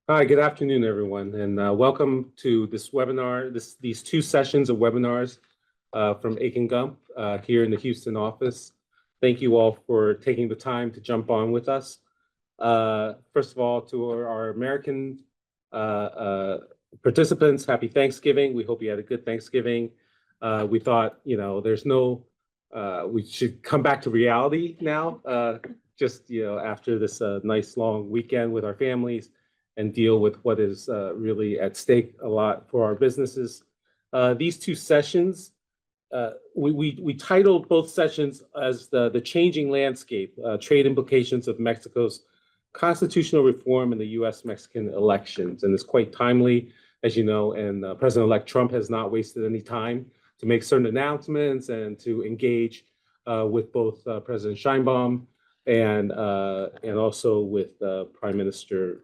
Hi, good afternoon, everyone, and welcome to this webinar, these two sessions of webinars from Aiken Gump here in the Houston office. Thank you all for taking the time to jump on with us. First of all, to our American uh, uh, participants, happy Thanksgiving. We hope you had a good Thanksgiving. We thought, we should come back to reality now, after this nice long weekend with our families and deal with what is really at stake a lot for our businesses. These two sessions, we titled both sessions as the changing landscape, trade implications of Mexico's constitutional reform in the U.S.-Mexican elections. And it's quite timely, as you know, and President-elect Trump has not wasted any time to make certain announcements and to engage with both President Sheinbaum and also with Prime Minister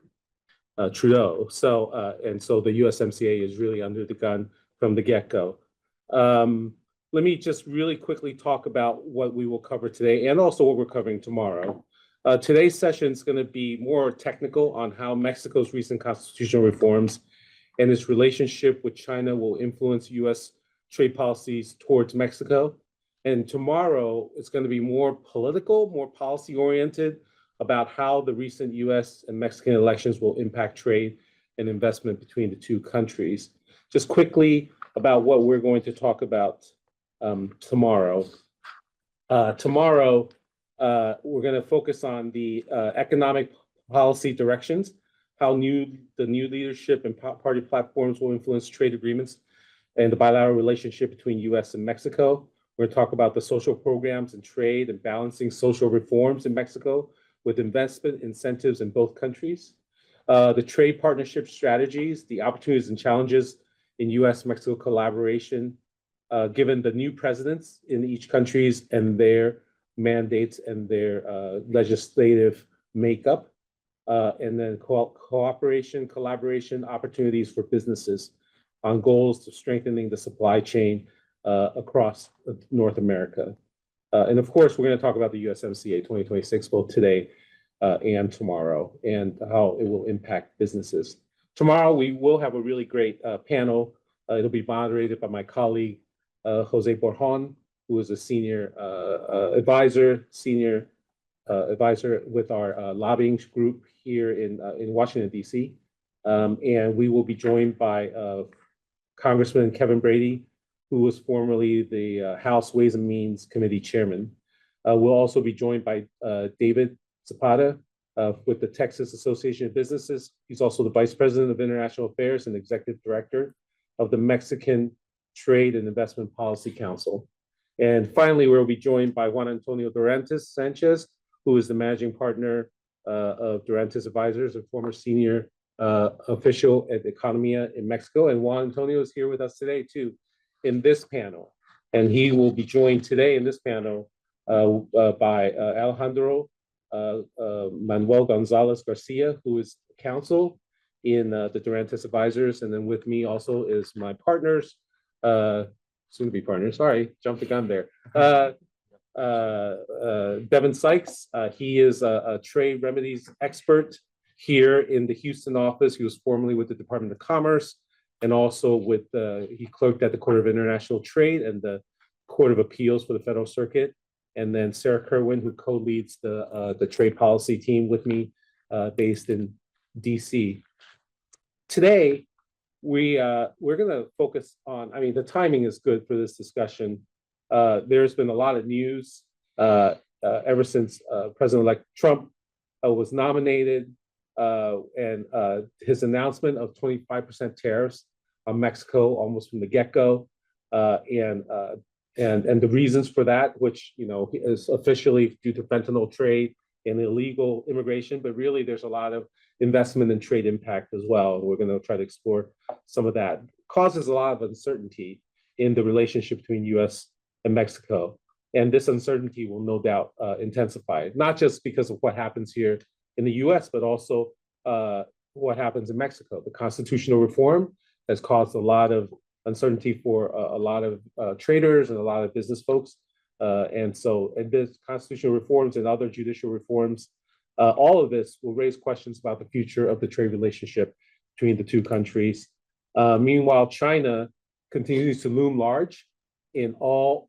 Trudeau. So the USMCA is really under the gun from the get-go. Let me just really quickly talk about what we will cover today and also what we're covering tomorrow. Today's session is going to be more technical on how Mexico's recent constitutional reforms and its relationship with China will influence U.S. trade policies towards Mexico. And tomorrow, it's going to be more political, more policy-oriented, about how the recent US and Mexican elections will impact trade and investment between the two countries. Just quickly about what we're going to talk about tomorrow. Tomorrow, we're going to focus on the economic policy directions, how the new leadership and party platforms will influence trade agreements and the bilateral relationship between US and Mexico. We're going to talk about the social programs and trade and balancing social reforms in Mexico with investment incentives in both countries, the trade partnership strategies, the opportunities and challenges in U.S.-Mexico collaboration, given the new presidents in each countries and their mandates and their legislative makeup, and then cooperation, collaboration opportunities for businesses on goals to strengthening the supply chain across North America. And of course, we're going to talk about the USMCA 2026 both today and tomorrow and how it will impact businesses. Tomorrow, we will have a really great panel. It'll be moderated by my colleague, Jose Borjon, who is a senior advisor with our lobbying group here in Washington, D.C. And we will be joined by Congressman Kevin Brady, who was formerly the House Ways and Means Committee chairman. We'll also be joined by David Zapata with the Texas Association of Businesses. He's also the Vice President of International Affairs and Executive Director of the Mexican Trade and Investment Policy Council. And finally, we'll be joined by Juan Antonio Durantes Sanchez, who is the Managing Partner of Durantes Advisors, a former senior official at Economia in Mexico. And Juan Antonio is here with us today, too, in this panel. And he will be joined today in this panel by Alejandro Manuel Gonzalez Garcia, who is counsel in the Durantes Advisors. And then with me also is my partners, soon to be partners, sorry, jumped the gun there. Devin Sykes, he is a trade remedies expert here in the Houston office. He was formerly with the Department of Commerce and also with he clerked at the Court of International Trade and the Court of Appeals for the Federal Circuit. And then Sarah Kerwin, who co-leads the trade policy team with me, based in DC. Today, we're going to focus on, the timing is good for this discussion. There's been a lot of news ever since President-elect Trump was nominated, and his announcement of 25% tariffs on Mexico almost from the get-go, and the reasons for that, which is officially due to fentanyl trade and illegal immigration, but really there's a lot of investment and trade impact as well. And we're going to try to explore some of that. Causes a lot of uncertainty in the relationship between U.S. and Mexico. And this uncertainty will no doubt intensify, not just because of what happens here in the U.S., but also what happens in Mexico. The constitutional reform has caused a lot of uncertainty for a lot of traders and a lot of business folks. And this constitutional reforms and other judicial reforms All of this will raise questions about the future of the trade relationship between the two countries. Meanwhile, China continues to loom large in all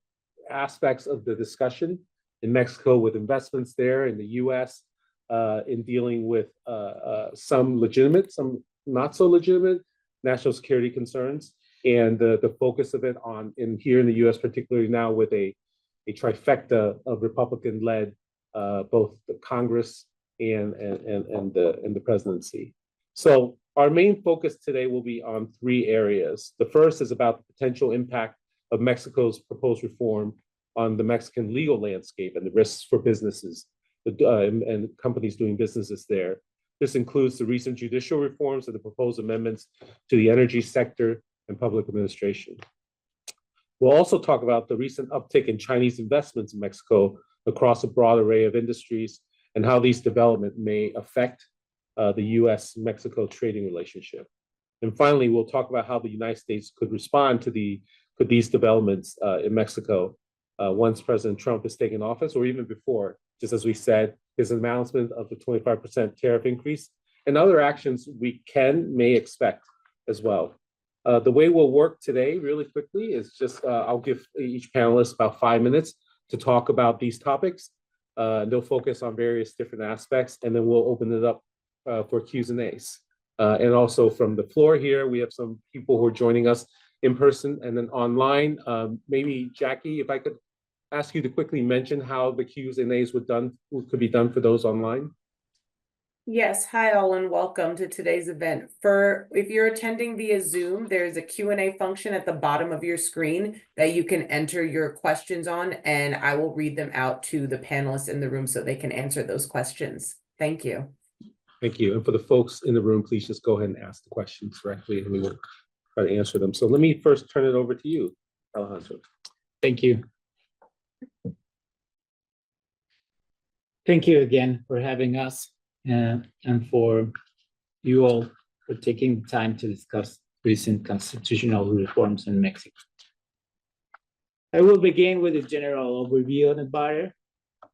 aspects of the discussion in Mexico with investments there, in the US, in dealing with some legitimate, some not so legitimate national security concerns, and the focus of it on here in the US, particularly now with a trifecta of Republican-led both the Congress and the presidency. So our main focus today will be on three areas. The first is about the potential impact of Mexico's proposed reform on the Mexican legal landscape and the risks for businesses and companies doing businesses there. This includes the recent judicial reforms and the proposed amendments to the energy sector and public administration. We'll also talk about the recent uptick in Chinese investments in Mexico across a broad array of industries and how these developments may affect the US-Mexico trading relationship. And finally, we'll talk about how the United States could respond to these developments in Mexico once President Trump is taken office, or even before, just as we said, his announcement of the 25% tariff increase and other actions we may expect as well. The way we'll work today, really quickly, is just I'll give each panelist about 5 minutes to talk about these topics. They'll focus on various different aspects, and then we'll open it up for Q's and A's. And also from the floor here, we have some people who are joining us in person and then online. Maybe Jackie, if I could ask you to quickly mention how the Q's and A's could be done for those online. Yes, hi all and welcome to today's event. If you're attending via Zoom, there's a Q&A function at the bottom of your screen that you can enter your questions on, and I will read them out to the panelists in the room so they can answer those questions. Thank you. Thank you. And for the folks in the room, please just go ahead and ask the questions directly and we will try to answer them. So let me first turn it over to you, Alejandro. Thank you. Thank you again for having us and for you all for taking the time to discuss recent constitutional reforms in Mexico. I will begin with a general overview on the matter.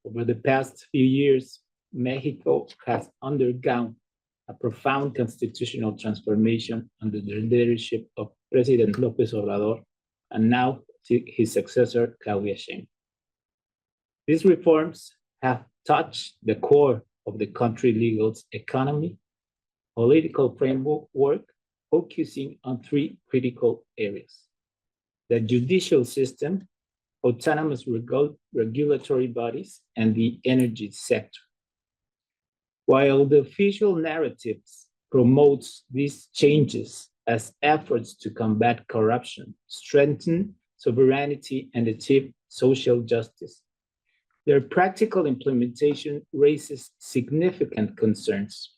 Over the past few years, Mexico has undergone a profound constitutional transformation under the leadership of President López Obrador and now his successor, Claudia Sheinbaum. These reforms have touched the core of the country's legal economy, political framework, focusing on three critical areas: the judicial system, autonomous regulatory bodies, and the energy sector. While the official narratives promotes these changes as efforts to combat corruption, strengthen sovereignty, and achieve social justice, their practical implementation raises significant concerns.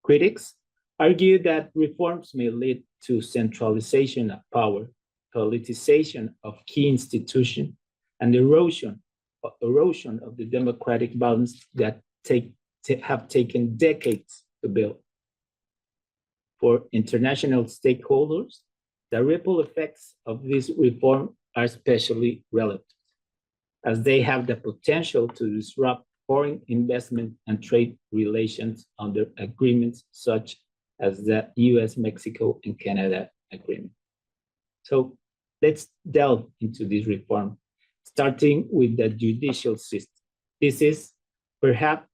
Critics argue that reforms may lead to centralization of power, politicization of key institutions, and erosion of the democratic balance that have taken decades to build. For international stakeholders, the ripple effects of this reform are especially relevant, as they have the potential to disrupt foreign investment and trade relations under agreements such as the US, Mexico, and Canada agreement. So let's delve into this reform, starting with the judicial system. This is perhaps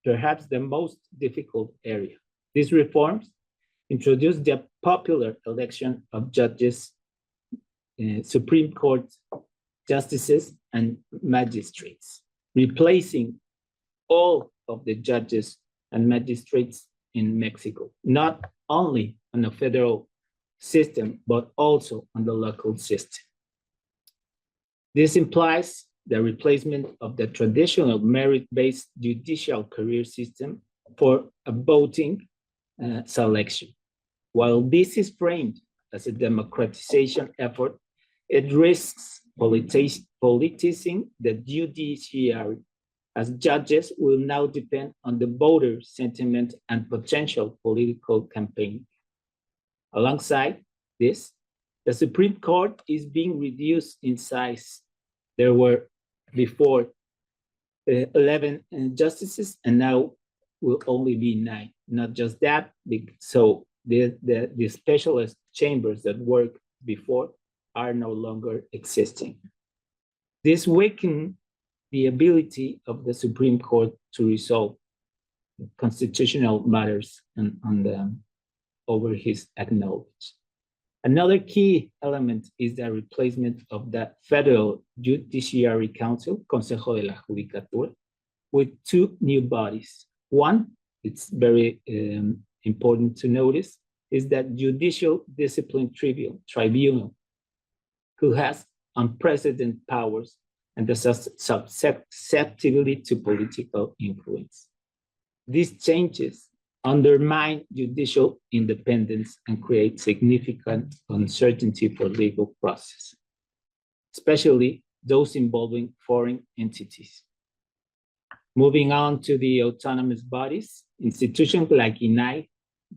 the most difficult area. These reforms introduce the popular election of judges, Supreme Court justices, and magistrates, replacing all of the judges and magistrates in Mexico, not only on the federal system, but also on the local system. This implies the replacement of the traditional merit-based judicial career system for a voting selection. While this is framed as a democratization effort, it risks politicizing the judiciary, as judges will now depend on the voter sentiment and potential political campaign. Alongside this, the Supreme Court is being reduced in size. There were before 11 justices and now will only be 9. Not just that, so the specialist chambers that worked before are no longer existing. This weakened the ability of the Supreme Court to resolve constitutional matters over his acknowledged. Another key element is the replacement of the Federal Judiciary Council, Consejo de la Judicatura, with 2 new bodies. One, it's very important to notice, is that Judicial Discipline Tribunal, who has unprecedented powers and the susceptibility to political influence. These changes undermine judicial independence and create significant uncertainty for legal process, especially those involving foreign entities. Moving on to the autonomous bodies, institutions like INAI,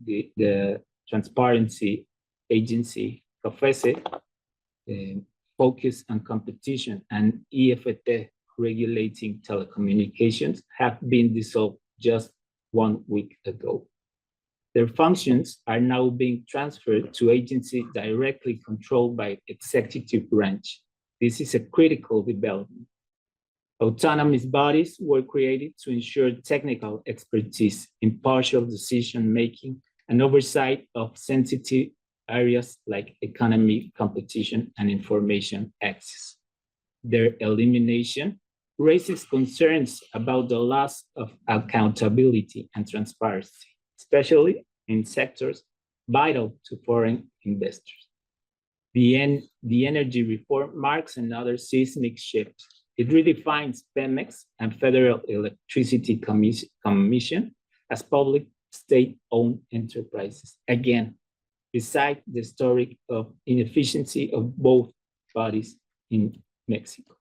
the Transparency Agency, COFECE, focus on competition, and EFT, regulating telecommunications, have been dissolved just 1 week ago. Their functions are now being transferred to agencies directly controlled by executive branch. This is a critical development. Autonomous bodies were created to ensure technical expertise, impartial decision-making, and oversight of sensitive areas like economy, competition, and information access. Their elimination raises concerns about the loss of accountability and transparency, especially in sectors vital to foreign investors. The energy reform marks another seismic shift. It redefines Pemex and Federal Electricity Commission as public state-owned enterprises. Again, beside the story of inefficiency of both bodies in Mexico.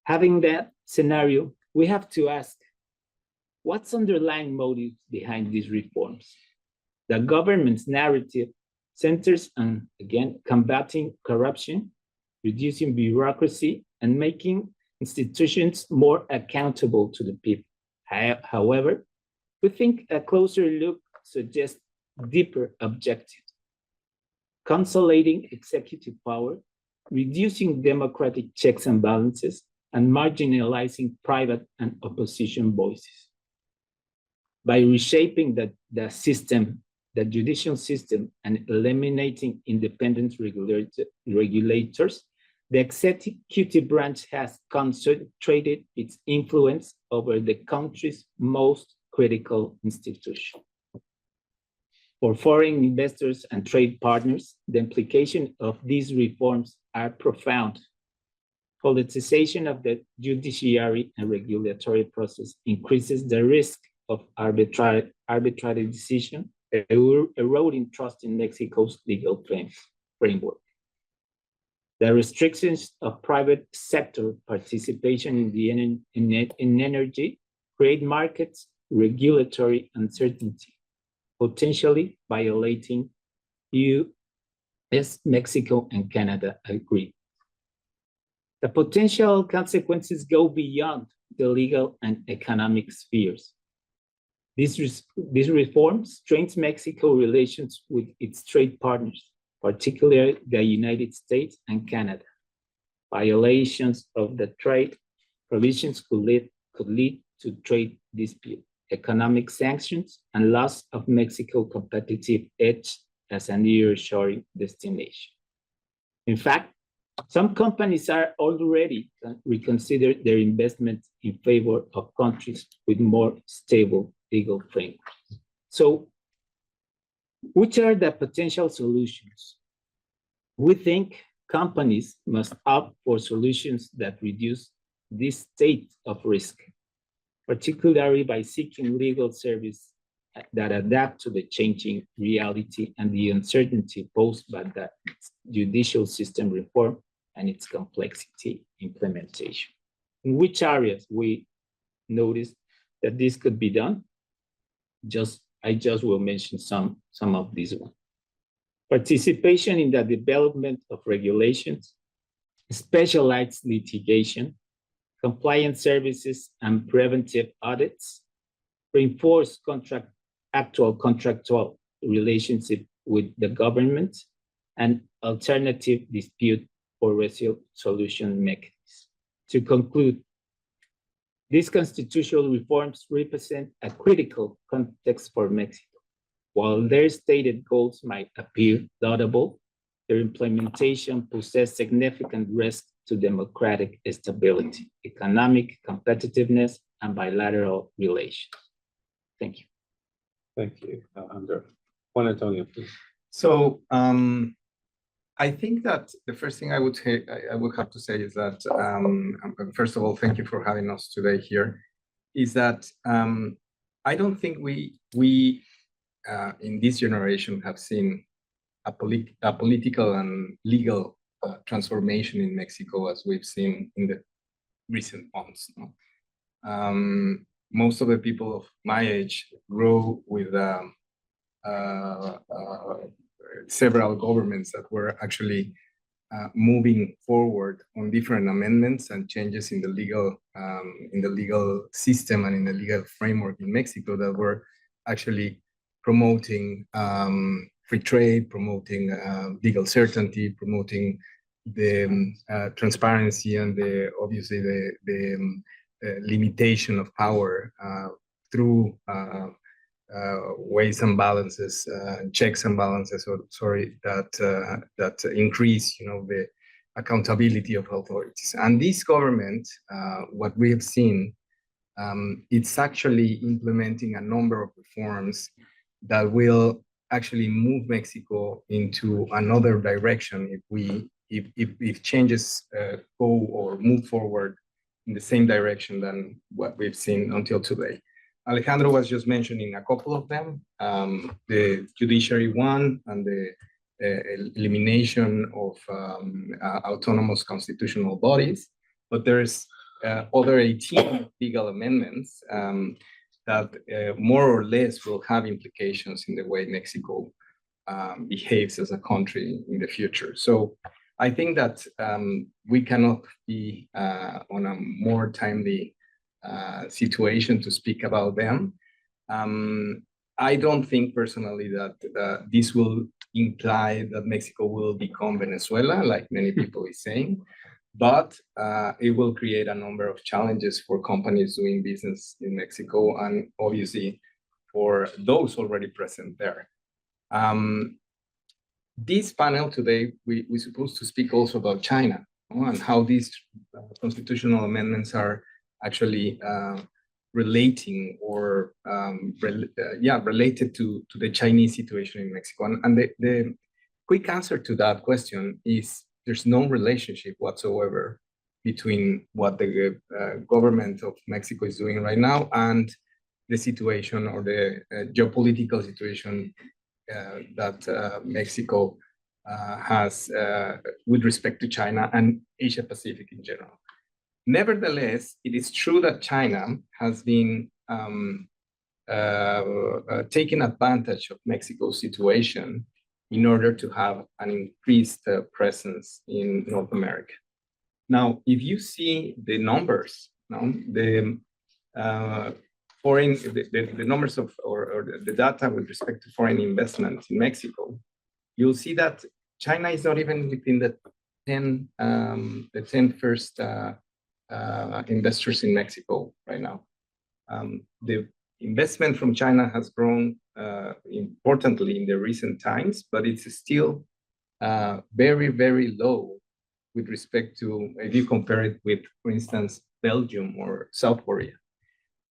Having that scenario, we have to ask, what's underlying motives behind these reforms? The government's narrative centers on, again, combating corruption, reducing bureaucracy, and making institutions more accountable to the people. However, we think a closer look suggests deeper objectives: consolidating executive power, reducing democratic checks and balances, and marginalizing private and opposition voices. By reshaping the system, the judicial system, and eliminating independent regulators, the executive branch has concentrated its influence over the country's most critical institution. For foreign investors and trade partners, the implications of these reforms are profound. Politicization of the judiciary and regulatory process increases the risk of arbitrary decision, eroding trust in Mexico's legal framework. The restrictions of private sector participation in energy create markets regulatory uncertainty, potentially violating US, Mexico, and Canada agreements. The potential consequences go beyond the legal and economic spheres. This reform strengthens Mexico's relations with its trade partners, particularly the United States and Canada. Violations of the trade provisions could lead to trade dispute, economic sanctions, and loss of Mexico's competitive edge as a nearshoring destination. In fact, some companies are already reconsidered their investment in favor of countries with more stable legal frameworks. So, which are the potential solutions? We think companies must opt for solutions that reduce this state of risk, particularly by seeking legal services that adapt to the changing reality and the uncertainty posed by the judicial system reform and its complexity implementation. In which areas we noticed that this could be done? I just will mention some of these ones. Participation in the development of regulations, specialized litigation, compliance services, and preventive audits, reinforce actual contractual relationship with the government, and alternative dispute or resolution mechanisms. To conclude, these constitutional reforms represent a critical context for Mexico. While their stated goals might appear laudable, their implementation poses significant risk to democratic stability, economic competitiveness, and bilateral relations. Thank you. Thank you, Alejandro. Juan Antonio, please. So I think that the first thing I would have to say is that first of all, thank you for having us today here. Is that I don't think we in this generation have seen a political and legal transformation in Mexico as we've seen in the recent months. No? Most of the people of my age grew with several governments that were actually moving forward on different amendments and changes in the legal system and in the legal framework in Mexico that were actually promoting free trade, promoting legal certainty, promoting the transparency and obviously the limitation of power through ways and balances, checks and balances, that increase, the accountability of authorities. And this government, what we have seen, it's actually implementing a number of reforms that will actually move Mexico into another direction if changes go or move forward in the same direction than what we've seen until today. Alejandro was just mentioning a couple of them, the judiciary one and the elimination of autonomous constitutional bodies, but there's other 18 legal amendments that more or less will have implications in the way Mexico behaves as a country in the future. So I think that we cannot be on a more timely situation to speak about them. I don't think personally that this will imply that Mexico will become Venezuela, like many people is saying, but it will create a number of challenges for companies doing business in Mexico and obviously for those already present there. This panel today, we're supposed to speak also about China, and how these constitutional amendments are actually relating or related to the Chinese situation in Mexico. And the quick answer to that question is there's no relationship whatsoever between what the government of Mexico is doing right now and the situation or the geopolitical situation that Mexico has with respect to China and Asia Pacific in general. Nevertheless, it is true that China has been taking advantage of Mexico's situation in order to have an increased presence in North America. Now, if you see the numbers, the numbers of or the data with respect to foreign investment in Mexico, you'll see that China is not even within the 10 first investors in Mexico right now. The investment from China has grown importantly in the recent times, but it's still very, very low with respect to, if you compare it with, for instance, Belgium or South Korea.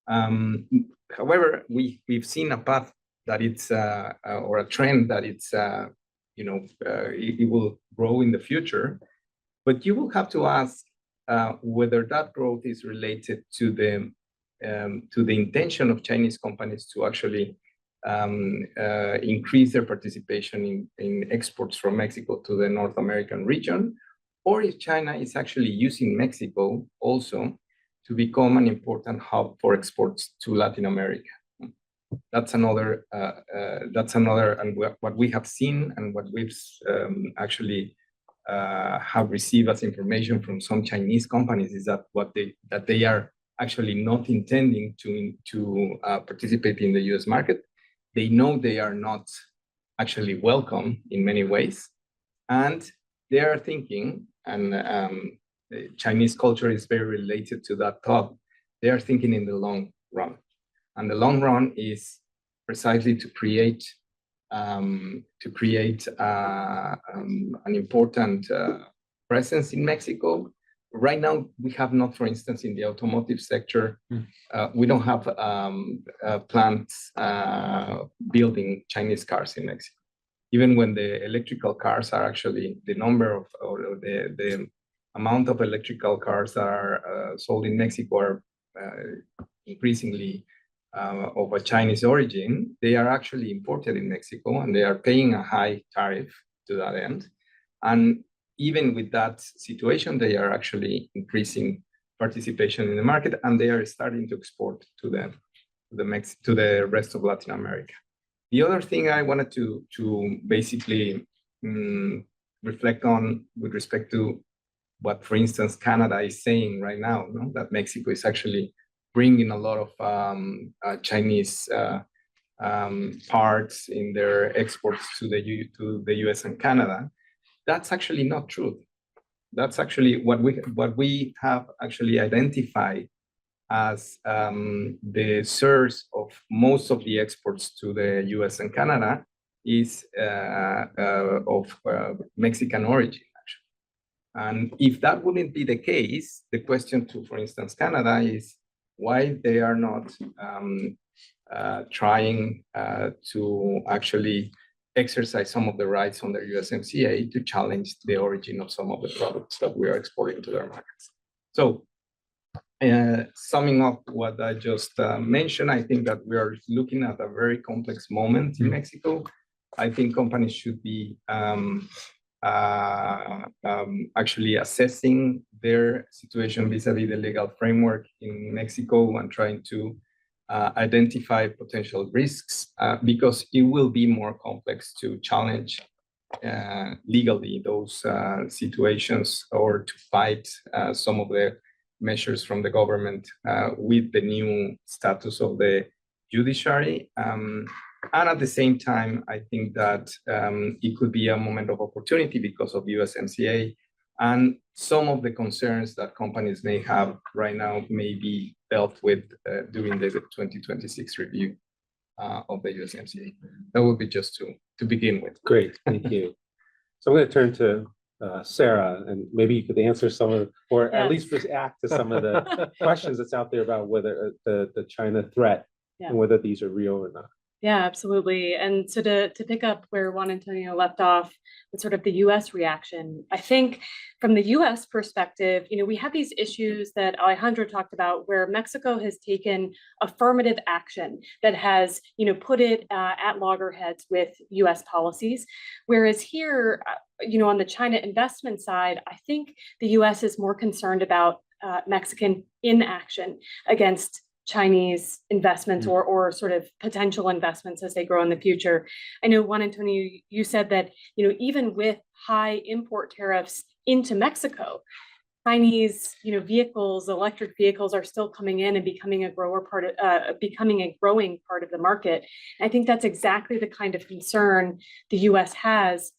However, we've seen a path that it's or a trend that it's it will grow in the future, but you will have to ask whether that growth is related to the intention of Chinese companies to actually increase their participation in exports from Mexico to the North American region, or if China is actually using Mexico also to become an important hub for exports to Latin America. That's another, and what we have seen and what we've actually have received as information from some Chinese companies is that they are actually not intending to participate in the US market. They know they are not actually welcome in many ways. And they are thinking, and the Chinese culture is very related to that thought, they are thinking in the long run. And the long run is precisely to create an important presence in Mexico. Right now, we have not, for instance, in the automotive sector, we don't have plants building Chinese cars in Mexico. Even when the electrical cars are actually the number of, or the amount of electrical cars that are sold in Mexico are increasingly of a Chinese origin, they are actually imported in Mexico and they are paying a high tariff to that end. And even with that situation, they are actually increasing participation in the market and they are starting to export to the rest of Latin America. The other thing I wanted to basically reflect on with respect to what, for instance, Canada is saying right now, that Mexico is actually bringing a lot of Chinese parts in their exports to the US and Canada. That's actually not true. That's actually what we have actually identified as the source of most of the exports to the US and Canada is of Mexican origin, actually. And if that wouldn't be the case, the question to, for instance, Canada is why they are not trying to actually exercise some of the rights under USMCA to challenge the origin of some of the products that we are exporting to their markets. So summing up what I just mentioned, I think that we are looking at a very complex moment in Mexico. I think companies should be actually assessing their situation vis-a-vis the legal framework in Mexico and trying to identify potential risks because it will be more complex to challenge legally those situations or to fight some of the measures from the government with the new status of the judiciary. And at the same time, I think that it could be a moment of opportunity because of USMCA and some of the concerns that companies may have right now may be dealt with during the 2026 review of the USMCA. That would be just to begin with. Great, thank you. So I'm going to turn to Sarah, and maybe you could answer some of, or at least react to some of the questions that's out there about whether the China threat and whether these are real or not. Yeah, absolutely. And so to pick up where Juan Antonio left off with sort of the US reaction, I think from the US perspective, we have these issues that Alejandro talked about where Mexico has taken affirmative action that has, put it at loggerheads with US policies. Whereas here, on the China investment side, I think the US is more concerned about Mexican inaction against Chinese investments or sort of potential investments as they grow in the future. I know, Juan Antonio, you said that, even with high import tariffs into Mexico, Chinese, vehicles, electric vehicles are still coming in and becoming a growing part of the market. And I think that's exactly the kind of concern the US has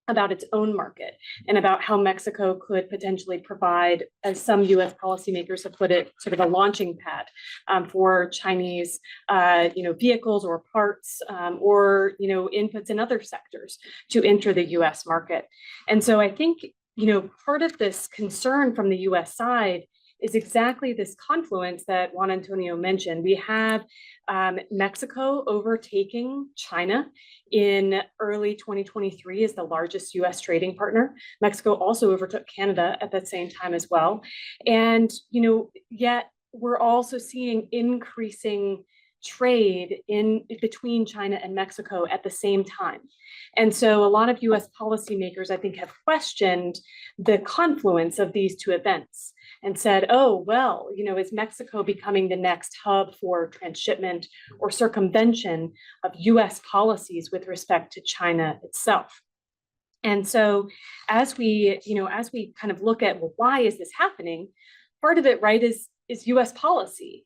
about its own market and about how Mexico could potentially provide, as some US policymakers have put it, sort of a launching pad for Chinese, vehicles or parts or, inputs in other sectors to enter the US market. And so I think, part of this concern from the US side is exactly this confluence that Juan Antonio mentioned. We have Mexico overtaking China in early 2023 as the largest US trading partner. Mexico also overtook Canada at that same time as well. And, yet we're also seeing increasing trade in between China and Mexico at the same time. And so a lot of US policymakers, I think, have questioned the confluence of these two events and said, oh, well, is Mexico becoming the next hub for transshipment or circumvention of US policies with respect to China itself? And so as we kind of look at, well, why is this happening? Part of it, right, is US policy.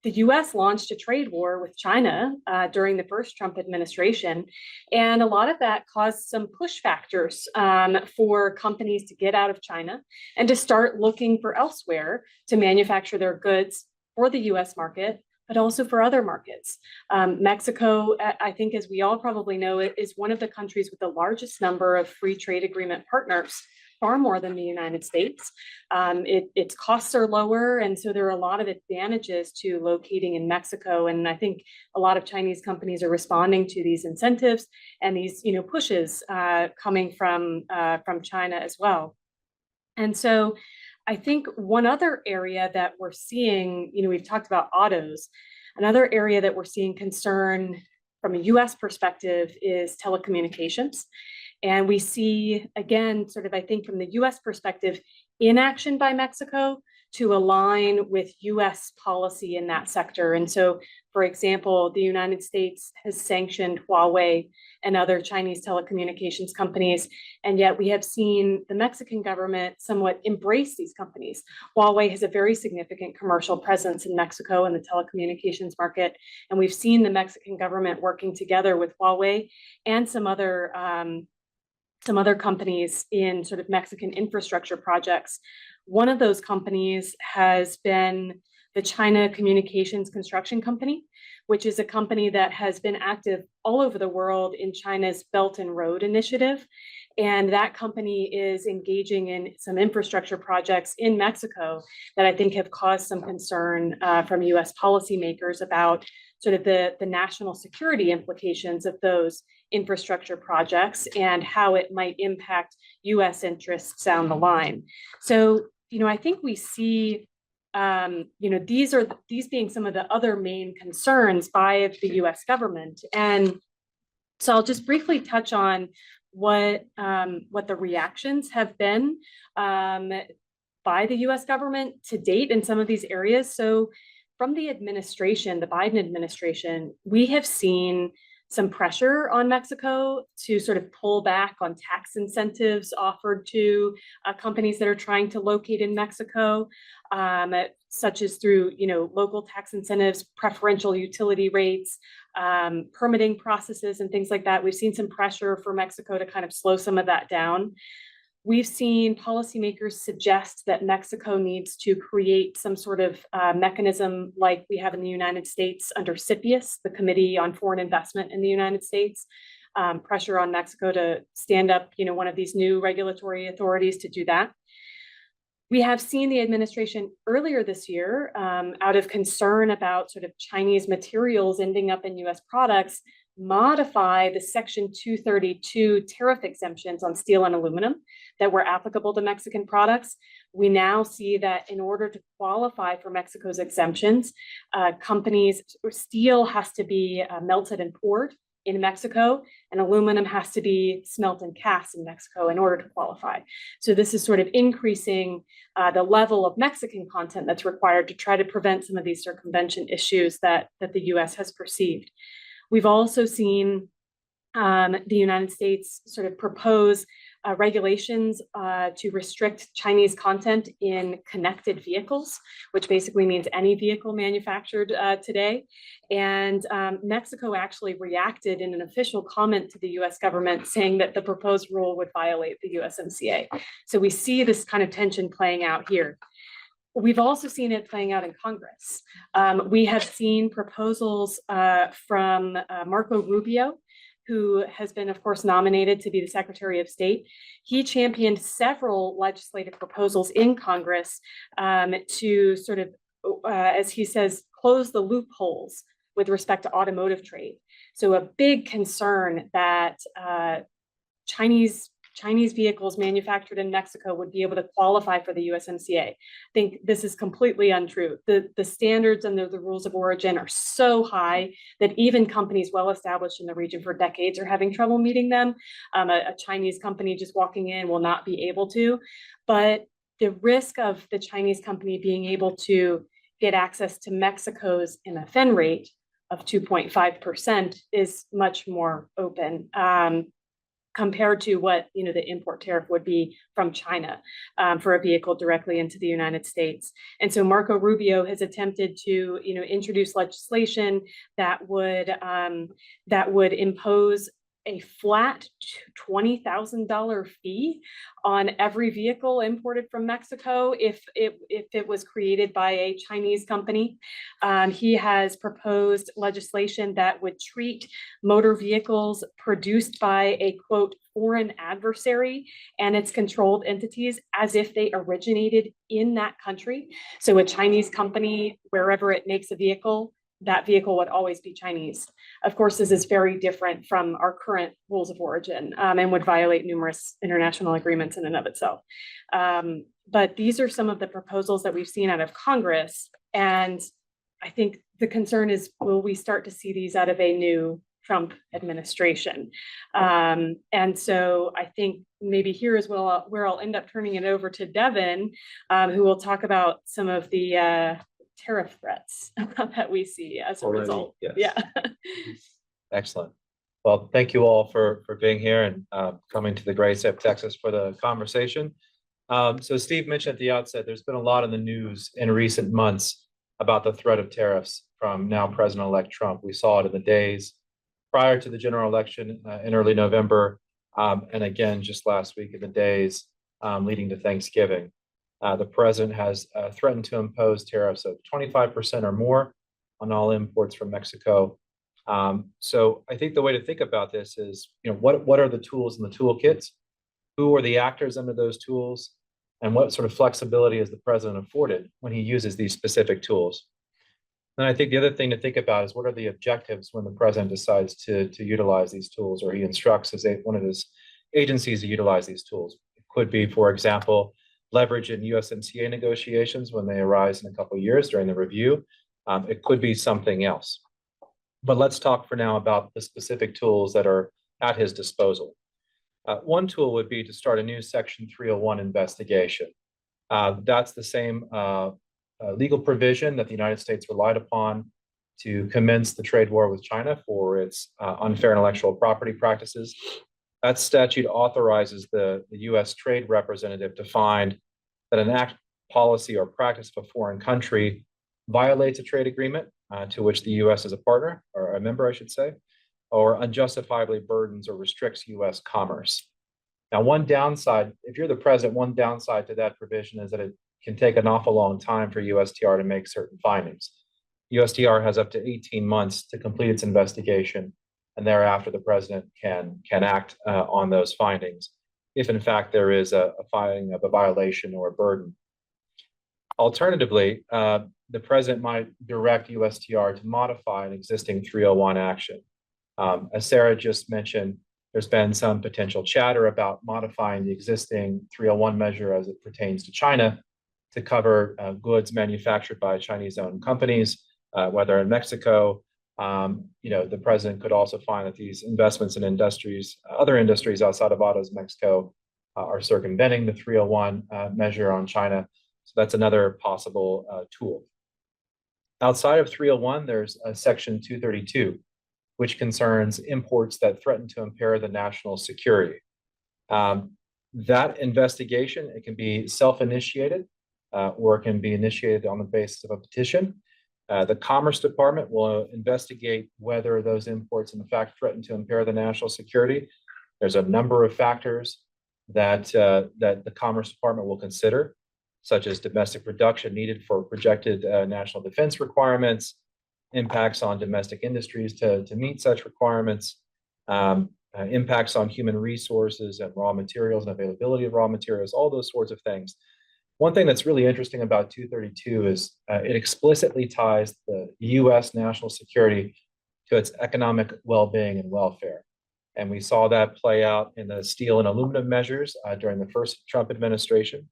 The US launched a trade war with China during the first Trump administration, and a lot of that caused some push factors for companies to get out of China and to start looking for elsewhere to manufacture their goods for the US market, but also for other markets. Mexico, I think, as we all probably know, is one of the countries with the largest number of free trade agreement partners, far more than the United States. Its costs are lower, and so there are a lot of advantages to locating in Mexico. And I think a lot of Chinese companies are responding to these incentives and these, pushes coming from China as well. And so I think one other area that we're seeing, we've talked about autos. Another area that we're seeing concern from a US perspective is telecommunications. And we see, again, sort of, I think from the US perspective, inaction by Mexico to align with US policy in that sector. And so, for example, the United States has sanctioned Huawei and other Chinese telecommunications companies, and yet we have seen the Mexican government somewhat embrace these companies. Huawei has a very significant commercial presence in Mexico in the telecommunications market, and we've seen the Mexican government working together with Huawei and some other companies in sort of Mexican infrastructure projects. One of those companies has been the China Communications Construction Company, which is a company that has been active all over the world in China's Belt and Road Initiative. And that company is engaging in some infrastructure projects in Mexico that I think have caused some concern from US policymakers about sort of the national security implications of those infrastructure projects and how it might impact US interests down the line. So, I think we see, these being some of the other main concerns by the US government. And so I'll just briefly touch on what the reactions have been by the US government to date in some of these areas. So from the administration, the Biden administration, we have seen some pressure on Mexico to sort of pull back on tax incentives offered to companies that are trying to locate in Mexico, such as through, local tax incentives, preferential utility rates, permitting processes, and things like that. We've seen some pressure for Mexico to kind of slow some of that down. We've seen policymakers suggest that Mexico needs to create some sort of mechanism like we have in the United States under CIPIUS, the Committee on Foreign Investment in the United States, pressure on Mexico to stand up, one of these new regulatory authorities to do that. We have seen the administration earlier this year, out of concern about sort of Chinese materials ending up in US products, modify the Section 232 tariff exemptions on steel and aluminum that were applicable to Mexican products. We now see that in order to qualify for Mexico's exemptions, steel has to be melted and poured in Mexico, and aluminum has to be smelt and cast in Mexico in order to qualify. So this is sort of increasing the level of Mexican content that's required to try to prevent some of these circumvention issues that the US has perceived. We've also seen the United States sort of propose regulations to restrict Chinese content in connected vehicles, which basically means any vehicle manufactured today. And Mexico actually reacted in an official comment to the US government saying that the proposed rule would violate the USMCA. So we see this kind of tension playing out here. We've also seen it playing out in Congress. We have seen proposals from Marco Rubio, who has been, of course, nominated to be the Secretary of State. He championed several legislative proposals in Congress to sort of, as he says, close the loopholes with respect to automotive trade. So a big concern that Chinese vehicles manufactured in Mexico would be able to qualify for the USMCA. I think this is completely untrue. The standards under the rules of origin are so high that even companies well established in the region for decades are having trouble meeting them. A Chinese company just walking in will not be able to. But the risk of the Chinese company being able to get access to Mexico's MFN rate of 2.5% is much more open. compared to what, the import tariff would be from China for a vehicle directly into the United States. And so Marco Rubio has attempted to, introduce legislation that would impose a flat $20,000 fee on every vehicle imported from Mexico if it was created by a Chinese company. He has proposed legislation that would treat motor vehicles produced by a quote foreign adversary and its controlled entities as if they originated in that country. So a Chinese company, wherever it makes a vehicle, that vehicle would always be Chinese. Of course, this is very different from our current rules of origin and would violate numerous international agreements in and of itself. But these are some of the proposals that we've seen out of Congress. And I think the concern is, will we start to see these out of a new Trump administration? And so I think maybe here is where I'll end up turning it over to Devin, who will talk about some of the tariff threats that we see as a result. Yes. Yeah. Excellent. Well, thank you all for being here and coming to the great state of Texas for the conversation. So Steve mentioned at the outset, there's been a lot in the news in recent months about the threat of tariffs from now President-elect Trump. We saw it in the days prior to the general election in early November, and again just last week in the days leading to Thanksgiving. The president has threatened to impose tariffs of 25% or more on all imports from Mexico. So I think the way to think about this is, what are the tools in the toolkits? Who are the actors under those tools? And what sort of flexibility is the president afforded when he uses these specific tools? And I think the other thing to think about is, what are the objectives when the president decides to utilize these tools, or he instructs one of his agencies to utilize these tools? It could be, for example, leverage in USMCA negotiations when they arise in a couple of years during the review. It could be something else. But let's talk for now about the specific tools that are at his disposal. One tool would be to start a new Section 301 investigation. That's the same legal provision that the United States relied upon to commence the trade war with China for its unfair intellectual property practices. That statute authorizes the U.S. trade representative to find that an act, policy, or practice of a foreign country violates a trade agreement to which the U.S. is a partner, or a member, I should say, or unjustifiably burdens or restricts U.S. commerce. Now, one downside, if you're the president, one downside to that provision is that it can take an awful long time for USTR to make certain findings. USTR has up to 18 months to complete its investigation, and thereafter the president can act on those findings if in fact there is a finding of a violation or a burden. Alternatively, the president might direct USTR to modify an existing 301 action. As Sarah just mentioned, there's been some potential chatter about modifying the existing 301 measure as it pertains to China to cover goods manufactured by Chinese-owned companies, whether in Mexico. The president could also find that these investments in industries, other industries outside of autos, Mexico, are circumventing the 301 measure on China. So that's another possible tool. Outside of 301, there's Section 232, which concerns imports that threaten to impair the national security. That investigation, it can be self-initiated or it can be initiated on the basis of a petition. The Commerce Department will investigate whether those imports in fact threaten to impair the national security. There's a number of factors that the Commerce Department will consider, such as domestic production needed for projected national defense requirements, impacts on domestic industries to meet such requirements, impacts on human resources and raw materials and availability of raw materials, all those sorts of things. One thing that's really interesting about 232 is it explicitly ties the U.S. national security to its economic well-being and welfare. And we saw that play out in the steel and aluminum measures during the first Trump administration.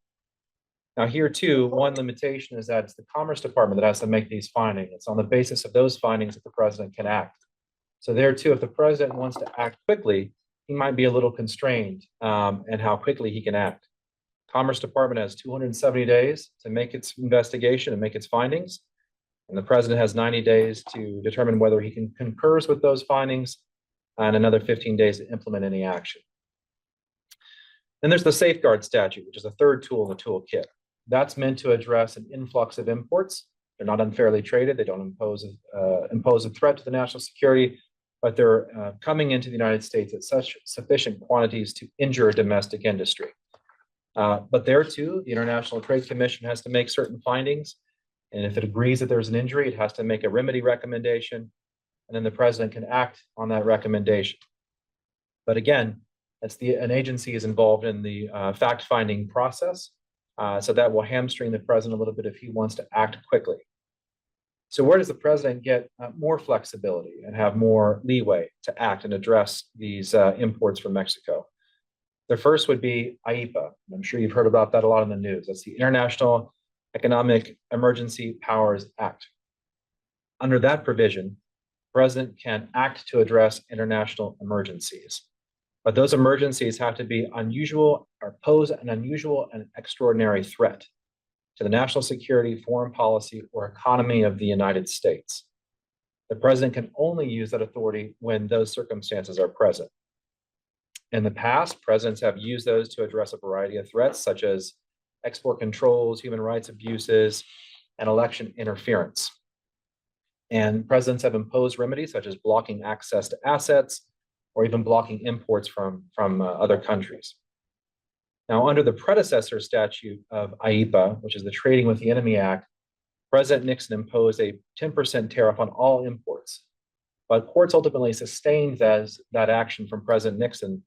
Now here too, one limitation is that it's the Commerce Department that has to make these findings. It's on the basis of those findings that the president can act. So there too, if the president wants to act quickly, he might be a little constrained in how quickly he can act. Commerce Department has 270 days to make its investigation and make its findings. And the president has 90 days to determine whether he concurs with those findings and another 15 days to implement any action. Then there's the safeguard statute, which is a third tool in the toolkit. That's meant to address an influx of imports. They're not unfairly traded. They don't impose a threat to the national security, but they're coming into the United States at such sufficient quantities to injure a domestic industry. But there too, the International Trade Commission has to make certain findings. And if it agrees that there's an injury, it has to make a remedy recommendation. And then the president can act on that recommendation. But again, an agency is involved in the fact-finding process. So that will hamstring the president a little bit if he wants to act quickly. So where does the president get more flexibility and have more leeway to act and address these imports from Mexico? The first would be IEPA. I'm sure you've heard about that a lot in the news. That's the International Economic Emergency Powers Act. Under that provision, the president can act to address international emergencies. But those emergencies have to be unusual or pose an unusual and extraordinary threat to the national security, foreign policy, or economy of the United States. The president can only use that authority when those circumstances are present. In the past, presidents have used those to address a variety of threats, such as export controls, human rights abuses, and election interference. And presidents have imposed remedies such as blocking access to assets or even blocking imports from other countries. Now, under the predecessor statute of IEPA, which is the Trading with the Enemy Act, President Nixon imposed a 10% tariff on all imports. But courts ultimately sustained that action from President Nixon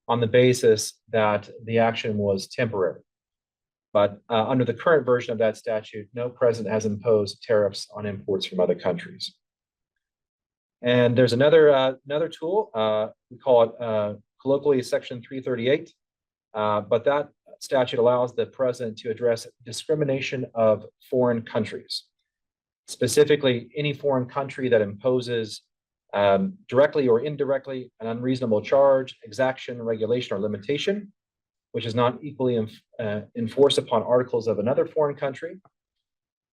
on the basis that the action was temporary. But under the current version of that statute, no president has imposed tariffs on imports from other countries. And there's another tool, we call it colloquially Section 338, but that statute allows the president to address discrimination of foreign countries, specifically any foreign country that imposes directly or indirectly an unreasonable charge, exaction, regulation, or limitation, which is not equally enforced upon articles of another foreign country,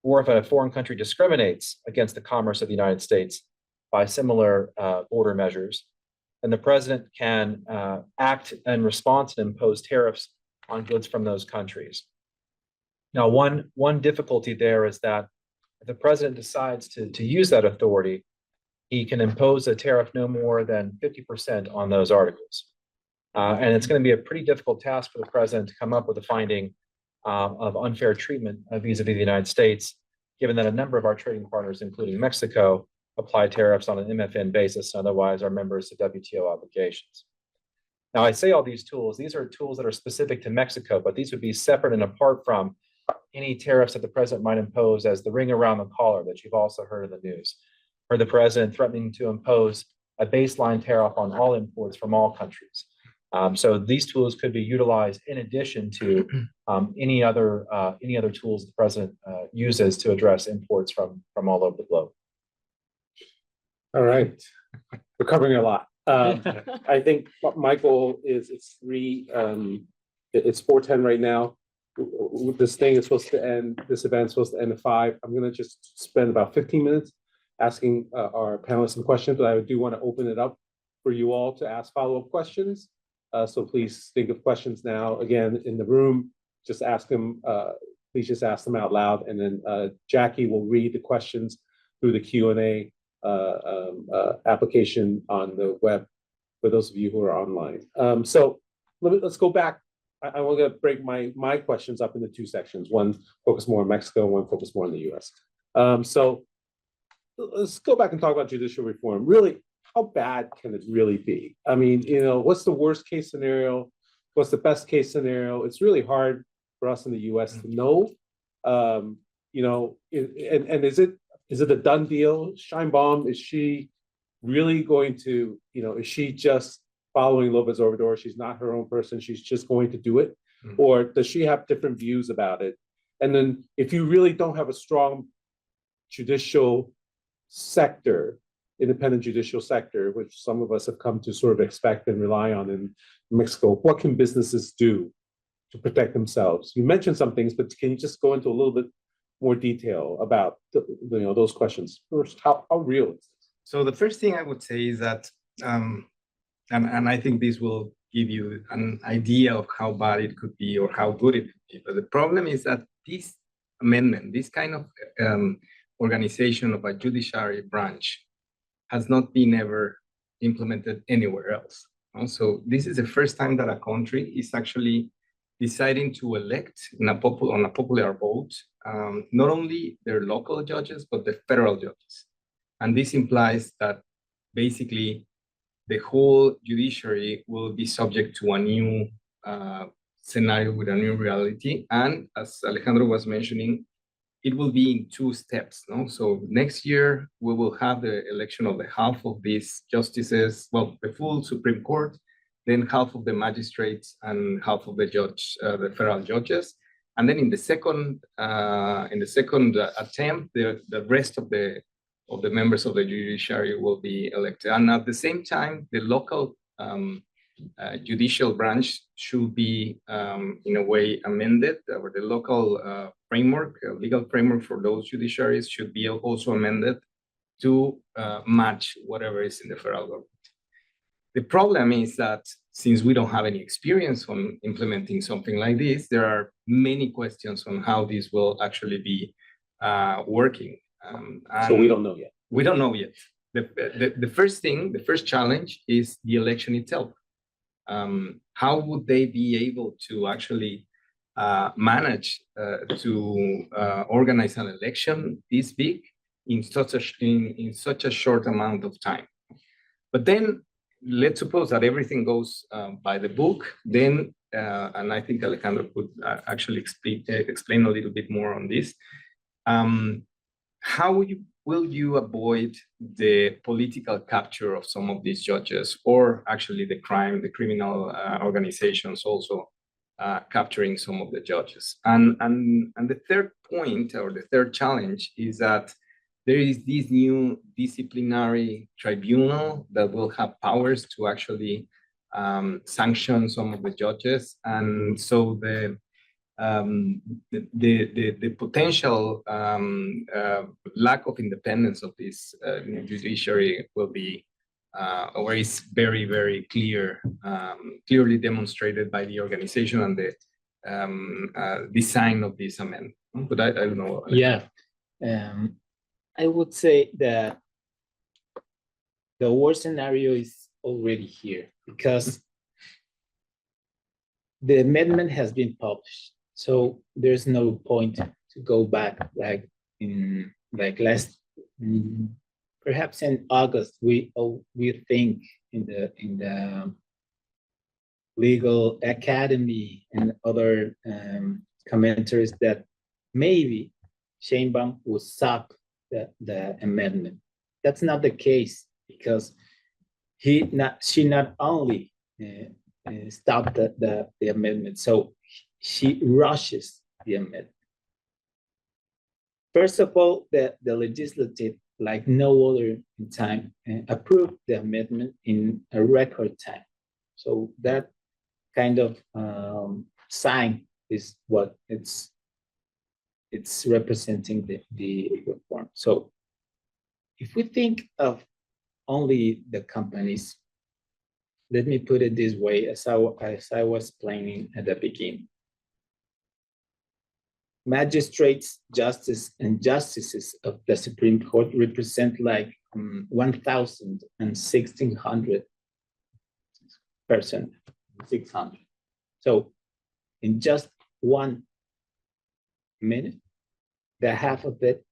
or if a foreign country discriminates against the commerce of the United States by similar border measures, then the president can act in response and impose tariffs on goods from those countries. Now, one difficulty there is that if the president decides to use that authority, he can impose a tariff no more than 50% on those articles. And it's going to be a pretty difficult task for the president to come up with a finding of unfair treatment vis-a-vis the United States, given that a number of our trading partners, including Mexico, apply tariffs on an MFN basis, otherwise are members of WTO obligations. Now, I say all these are tools that are specific to Mexico, but these would be separate and apart from any tariffs that the president might impose as the ring around the collar that you've also heard in the news, or the president threatening to impose a baseline tariff on all imports from all countries. So these tools could be utilized in addition to any other tools the president uses to address imports from all over the globe. All right, we're covering a lot. I think my goal is it's 4:10 right now. This event is supposed to end at 5. I'm gonna just spend about 15 minutes asking our panelists some questions, but I do want to open it up for you all to ask follow-up questions. So please think of questions now. Again, in the room, just ask them, please just ask them out loud, and then Jackie will read the questions through the Q&A application on the web for those of you who are online. So let's go back. I want to break my questions up into 2 sections. One focus more on Mexico, one focus more on the US. So let's go back and talk about judicial reform. Really, how bad can it really be? I mean, what's the worst case scenario? What's the best case scenario? It's really hard for us in the US to know. And is it a done deal? Sheinbaum, is she really going to, is she just following Lopez Obrador? She's not her own person. She's just going to do it. Or does she have different views about it? And then if you really don't have a strong judicial sector, independent judicial sector, which some of us have come to sort of expect and rely on in Mexico, what can businesses do to protect themselves? You mentioned some things, but can you just go into a little bit more detail about those questions? First, how real is this? So the first thing I would say is that, and I think this will give you an idea of how bad it could be or how good it could be. But the problem is that this amendment, this kind of organization of a judiciary branch, has not been ever implemented anywhere else. So this is the first time that a country is actually deciding to elect on a popular vote, not only their local judges, but the federal judges. And this implies that basically the whole judiciary will be subject to a new scenario with a new reality. And as Alejandro was mentioning, it will be in two steps. No? So next year, we will have the election of the half of these justices, well, the full Supreme Court, then half of the magistrates and half of the federal judges. And then in the second attempt, the rest of the members of the judiciary will be elected. And at the same time, the local judicial branch should be in a way amended, or the local legal framework for those judiciaries should be also amended to match whatever is in the federal government. The problem is that since we don't have any experience on implementing something like this, there are many questions on how this will actually be working. So we don't know yet. We don't know yet. The first challenge is the election itself. How would they be able to actually manage to organize an election this big in such a short amount of time? But then let's suppose that everything goes by the book, then, and I think Alejandro could actually explain a little bit more on this. How will you avoid the political capture of some of these judges, or actually the criminal organizations also capturing some of the judges? And the third point, or the third challenge, is that there is this new disciplinary tribunal that will have powers to actually sanction some of the judges, and so the potential lack of independence of this judiciary will be, or is very, very clearly demonstrated by the organization and the design of this amendment. But I don't know. Yeah, I would say that the worst scenario is already here, because the amendment has been published. So there's no point to go back perhaps in August, we think in the legal academy and other commentaries that maybe Sheinbaum will stop the amendment. That's not the case, because she not only stopped the amendment, so she rushes the amendment. First of all, the legislative, like no other time, approved the amendment in a record time. So that kind of sign is what it's representing the reform. So if we think of only the companies, let me put it this way, as I was explaining at the beginning. Magistrates, justice, and justices of the Supreme Court represent like 1,000 and 1,600 person, 600. So in just 1 minute, the half of it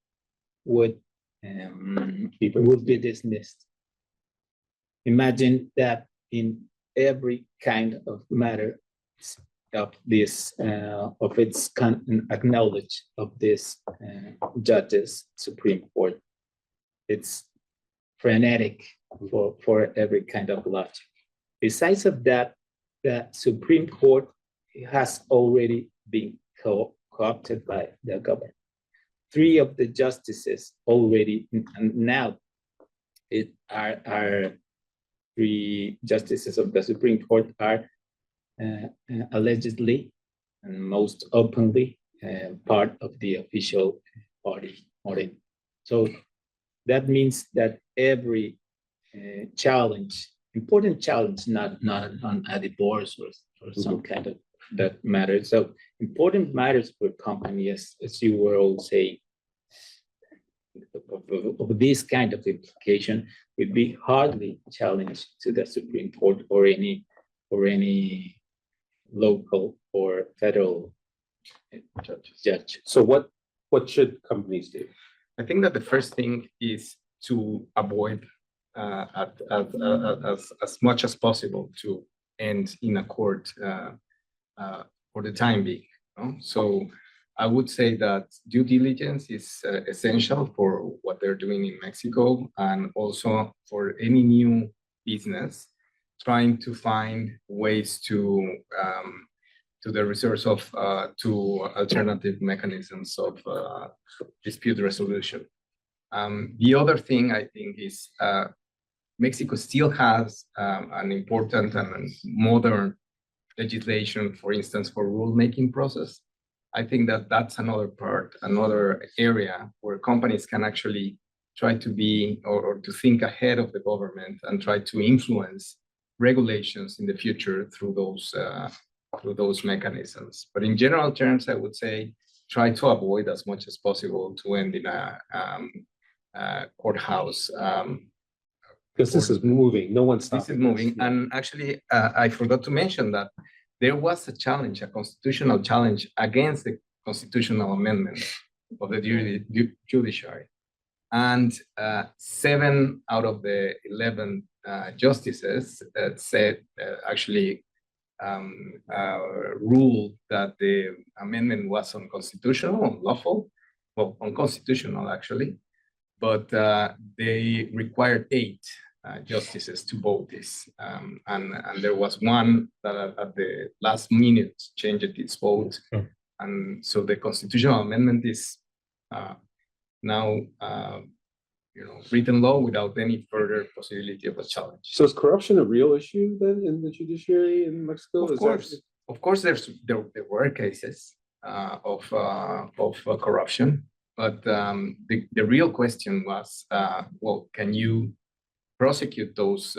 would be dismissed. Imagine that in every kind of matter of this, of its acknowledge of this judges Supreme Court, it's frenetic for every kind of logic. Besides of that, the Supreme Court has already been co-opted by the government. 3 of the justices already, and now are 3 justices of the Supreme Court are allegedly and most openly part of the official party. So that means that every challenge important challenge, not on at the boards or some kind of that matter. So important matters for company, as you were all saying, of this kind of implication would be hardly challenged to the Supreme Court or any local or federal judge. So what should companies do? I think that the first thing is to avoid as much as possible to end in a court for the time being. So I would say that due diligence is essential for what they're doing in Mexico, and also for any new business trying to find ways to the resource of to alternative mechanisms of dispute resolution. The other thing I think is Mexico still has an important and modern legislation, for instance, for rulemaking process. I think that that's another area where companies can actually try to be or to think ahead of the government and try to influence regulations in the future through those mechanisms. But in general terms, I would say try to avoid as much as possible to end in a courthouse. Because this is moving, no one's stopping. This is moving, and actually, I forgot to mention that there was a challenge, a constitutional challenge against the constitutional amendment of the judiciary. And 7 out of the 11 justices said actually ruled that the amendment was unconstitutional, unlawful, well, unconstitutional actually, but they required 8 justices to vote this. And there was one that at the last minute changed its vote. And so the constitutional amendment is now written law without any further possibility of a challenge. So is corruption a real issue then in the judiciary in Mexico? Of course, there were cases of corruption, but the real question was, well, can you prosecute those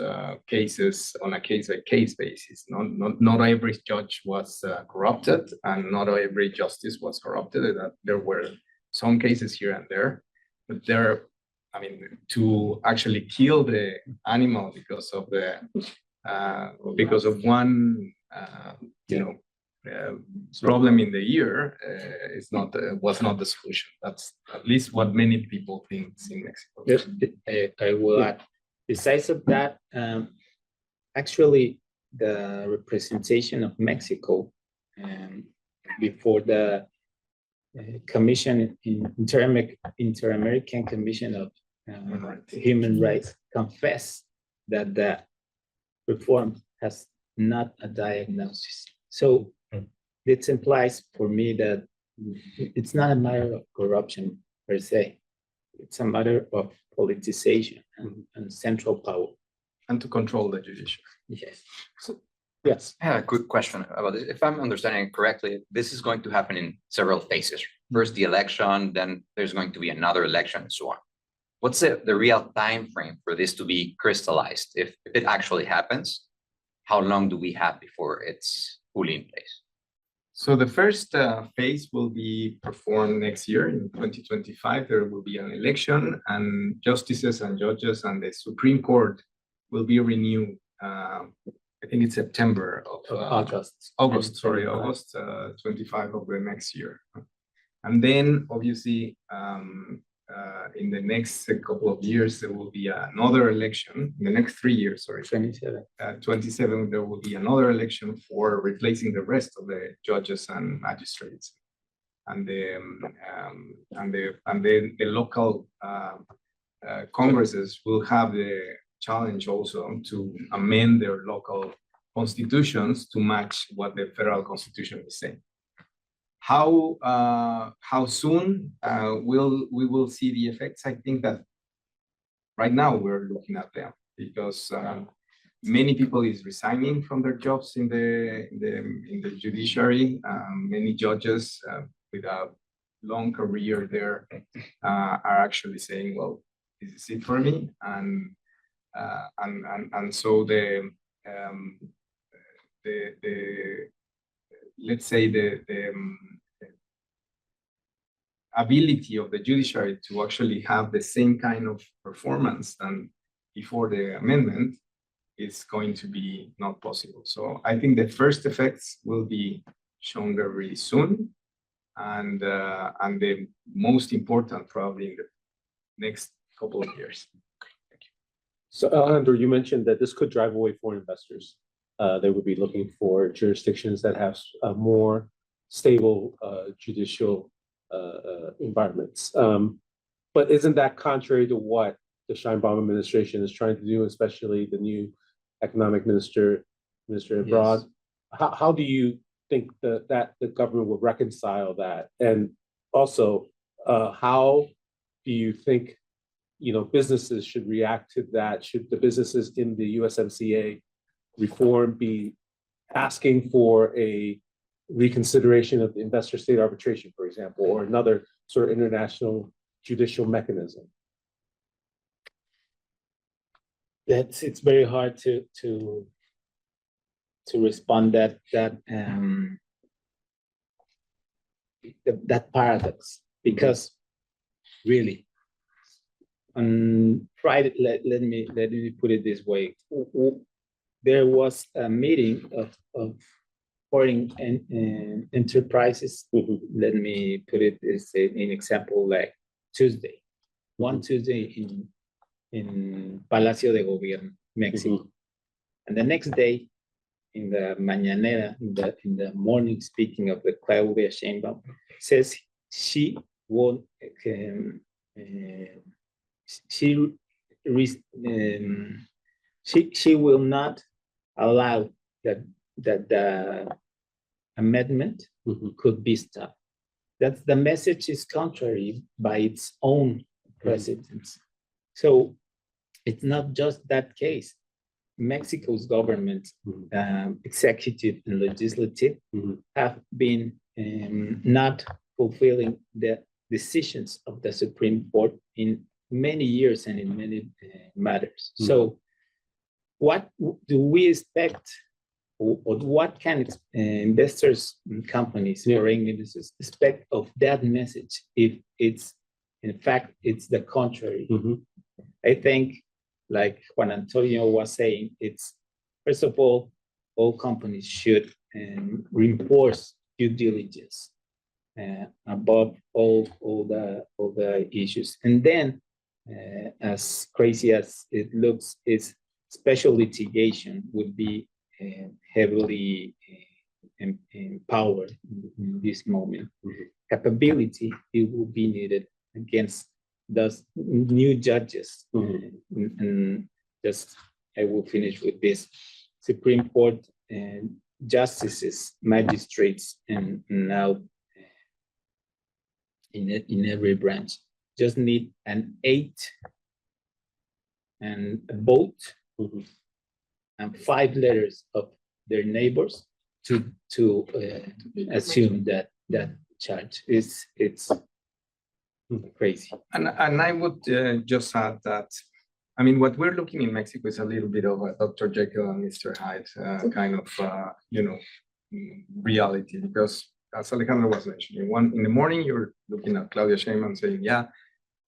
cases on a case-by-case basis? Not every judge was corrupted, and not every justice was corrupted. There were some cases here and there, but to actually kill the animal because of one problem in the ear was not the solution. That's at least what many people think in Mexico. Yes, I will add. Besides of that, actually, the representation of Mexico before the Commission Inter-American Commission of Human Rights confessed that the reform has not a diagnosis. So this implies for me that it's not a matter of corruption per se. It's a matter of politicization and central power. And to control the judiciary. Yes. Yes. I have a quick question about this. If I'm understanding it correctly, this is going to happen in several phases. First the election, then there's going to be another election and so on. What's the real time frame for this to be crystallized? If it actually happens, how long do we have before it's fully in place? So the first phase will be performed next year in 2025. There will be an election, and justices and judges and the Supreme Court will be renewed. I think it's September of August 25 of the next year. And then obviously in the next couple of years, there will be another election. In the next 3 years, 27, there will be another election for replacing the rest of the judges and magistrates. And the local congresses will have the challenge also to amend their local constitutions to match what the federal constitution is saying. How soon we will see the effects? I think that right now we're looking at them because many people is resigning from their jobs in the judiciary. Many judges with a long career there are actually saying, well, this is it for me. And and so um, the let's say the ability of the judiciary to actually have the same kind of performance than before the amendment is going to be not possible. So I think the first effects will be shown very soon, and the most important probably in the next couple of years. So Alejandro, you mentioned that this could drive away foreign investors. They would be looking for jurisdictions that have more stable judicial environments. But isn't that contrary to what the Sheinbaum administration is trying to do, especially the new economic minister abroad? Yes. How do you think that the government will reconcile that? And also, how do you think businesses should react to that? Should the businesses in the USMCA reform be asking for a reconsideration of the investor state arbitration, for example, or another sort of international judicial mechanism? It's very hard to respond that paradox, because really on Friday, let me put it this way. There was a meeting of foreign enterprises. Let me put it as an example, like Tuesday, one Tuesday in Palacio de Gobierno, Mexico. And the next day, in the mañanera, in the morning speaking of the Claudia Sheinbaum, says she won't, she will not allow that the amendment could be stopped. That's the message is contrary by its own presidents. So it's not just that case. Mexico's government, executive and legislative, have been not fulfilling the decisions of the Supreme Court in many years and in many matters. So what do we expect, or what can investors and companies, foreign investors, expect of that message if it's, in fact, it's the contrary? I think, like Juan Antonio was saying, it's, first of all companies should reinforce due diligence above all the issues. And then, as crazy as it looks, is special litigation would be heavily empowered in this moment. Capability, it will be needed against those new judges. And just, I will finish with this. Supreme Court and justices, magistrates, and now in every branch just need an 8 and a vote and 5 letters of their neighbors to assume that charge. It's crazy. And I would just add that, I mean, what we're looking in Mexico is a little bit of a Dr. Jekyll and Mr. Hyde kind of, reality, because as Alejandro was mentioning, in the morning, you're looking at Claudia Sheinbaum saying, yeah,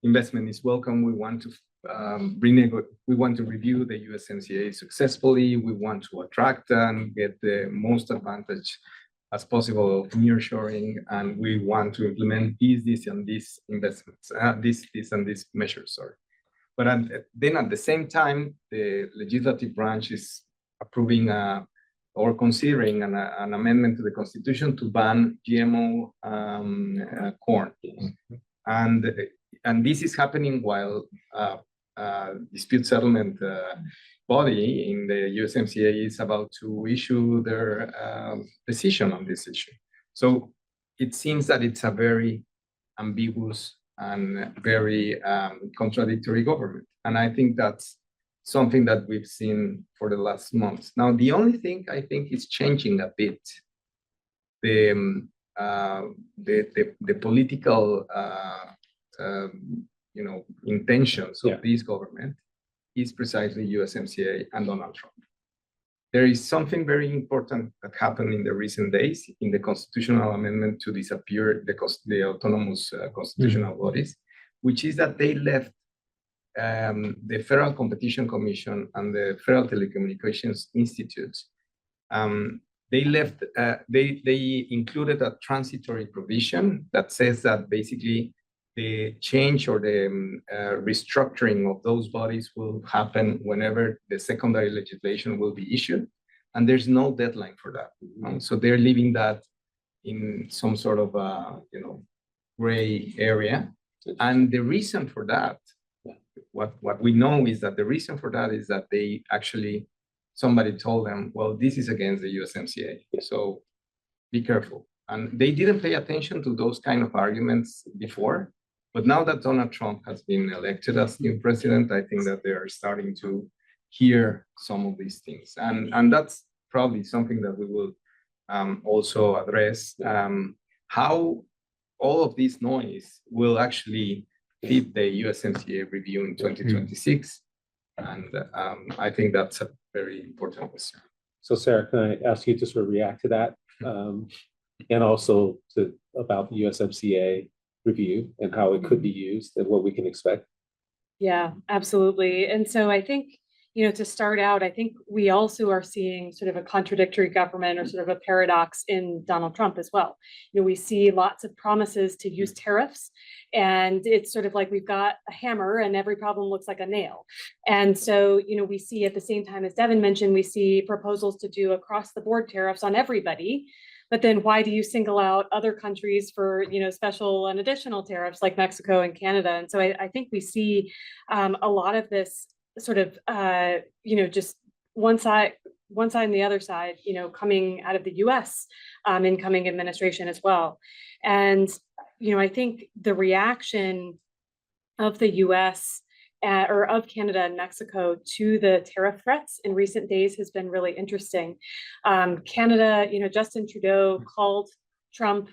investment is welcome. We want to review the USMCA successfully. We want to attract and get the most advantage as possible of nearshoring, and we want to implement this and these investments, this and these measures, sorry. But then at the same time, the legislative branch is approving or considering an amendment to the Constitution to ban GMO corn. And this is happening while dispute settlement body in the USMCA is about to issue their decision on this issue. So it seems that it's a very ambiguous and very contradictory government. And I think that's something that we've seen for the last months. Now, the only thing I think is changing a bit, the political intentions of this government is precisely USMCA and Donald Trump. There is something very important that happened in the recent days in the constitutional amendment to disappear the autonomous constitutional bodies, which is that they left the Federal Competition Commission and the Federal Telecommunications Institute. They included a transitory provision that says that basically the change or the restructuring of those bodies will happen whenever the secondary legislation will be issued, and there's no deadline for that. So they're leaving that in some sort of gray area. And the reason for that, what we know is that the reason for that is that they actually, somebody told them, well, this is against the USMCA, so be careful. And they didn't pay attention to those kind of arguments before. But now that Donald Trump has been elected as new president, I think that they are starting to hear some of these things. And that's probably something that we will also address, how all of this noise will actually fit the USMCA review in 2026. And I think that's a very important question. So Sarah, can I ask you to sort of react to that? And also about the USMCA review and how it could be used and what we can expect? Yeah, absolutely. And so I think, to start out, I think we also are seeing sort of a contradictory government or sort of a paradox in Donald Trump as well. We see lots of promises to use tariffs, and it's sort of like we've got a hammer and every problem looks like a nail. And so, we see at the same time, as Devin mentioned, we see proposals to do across the board tariffs on everybody. But then why do you single out other countries for, special and additional tariffs like Mexico and Canada? And so I think we see a lot of this sort of, just one side and the other side, coming out of the US incoming administration as well. And, I think the reaction of the US or of Canada and Mexico to the tariff threats in recent days has been really interesting. Canada, Justin Trudeau called Trump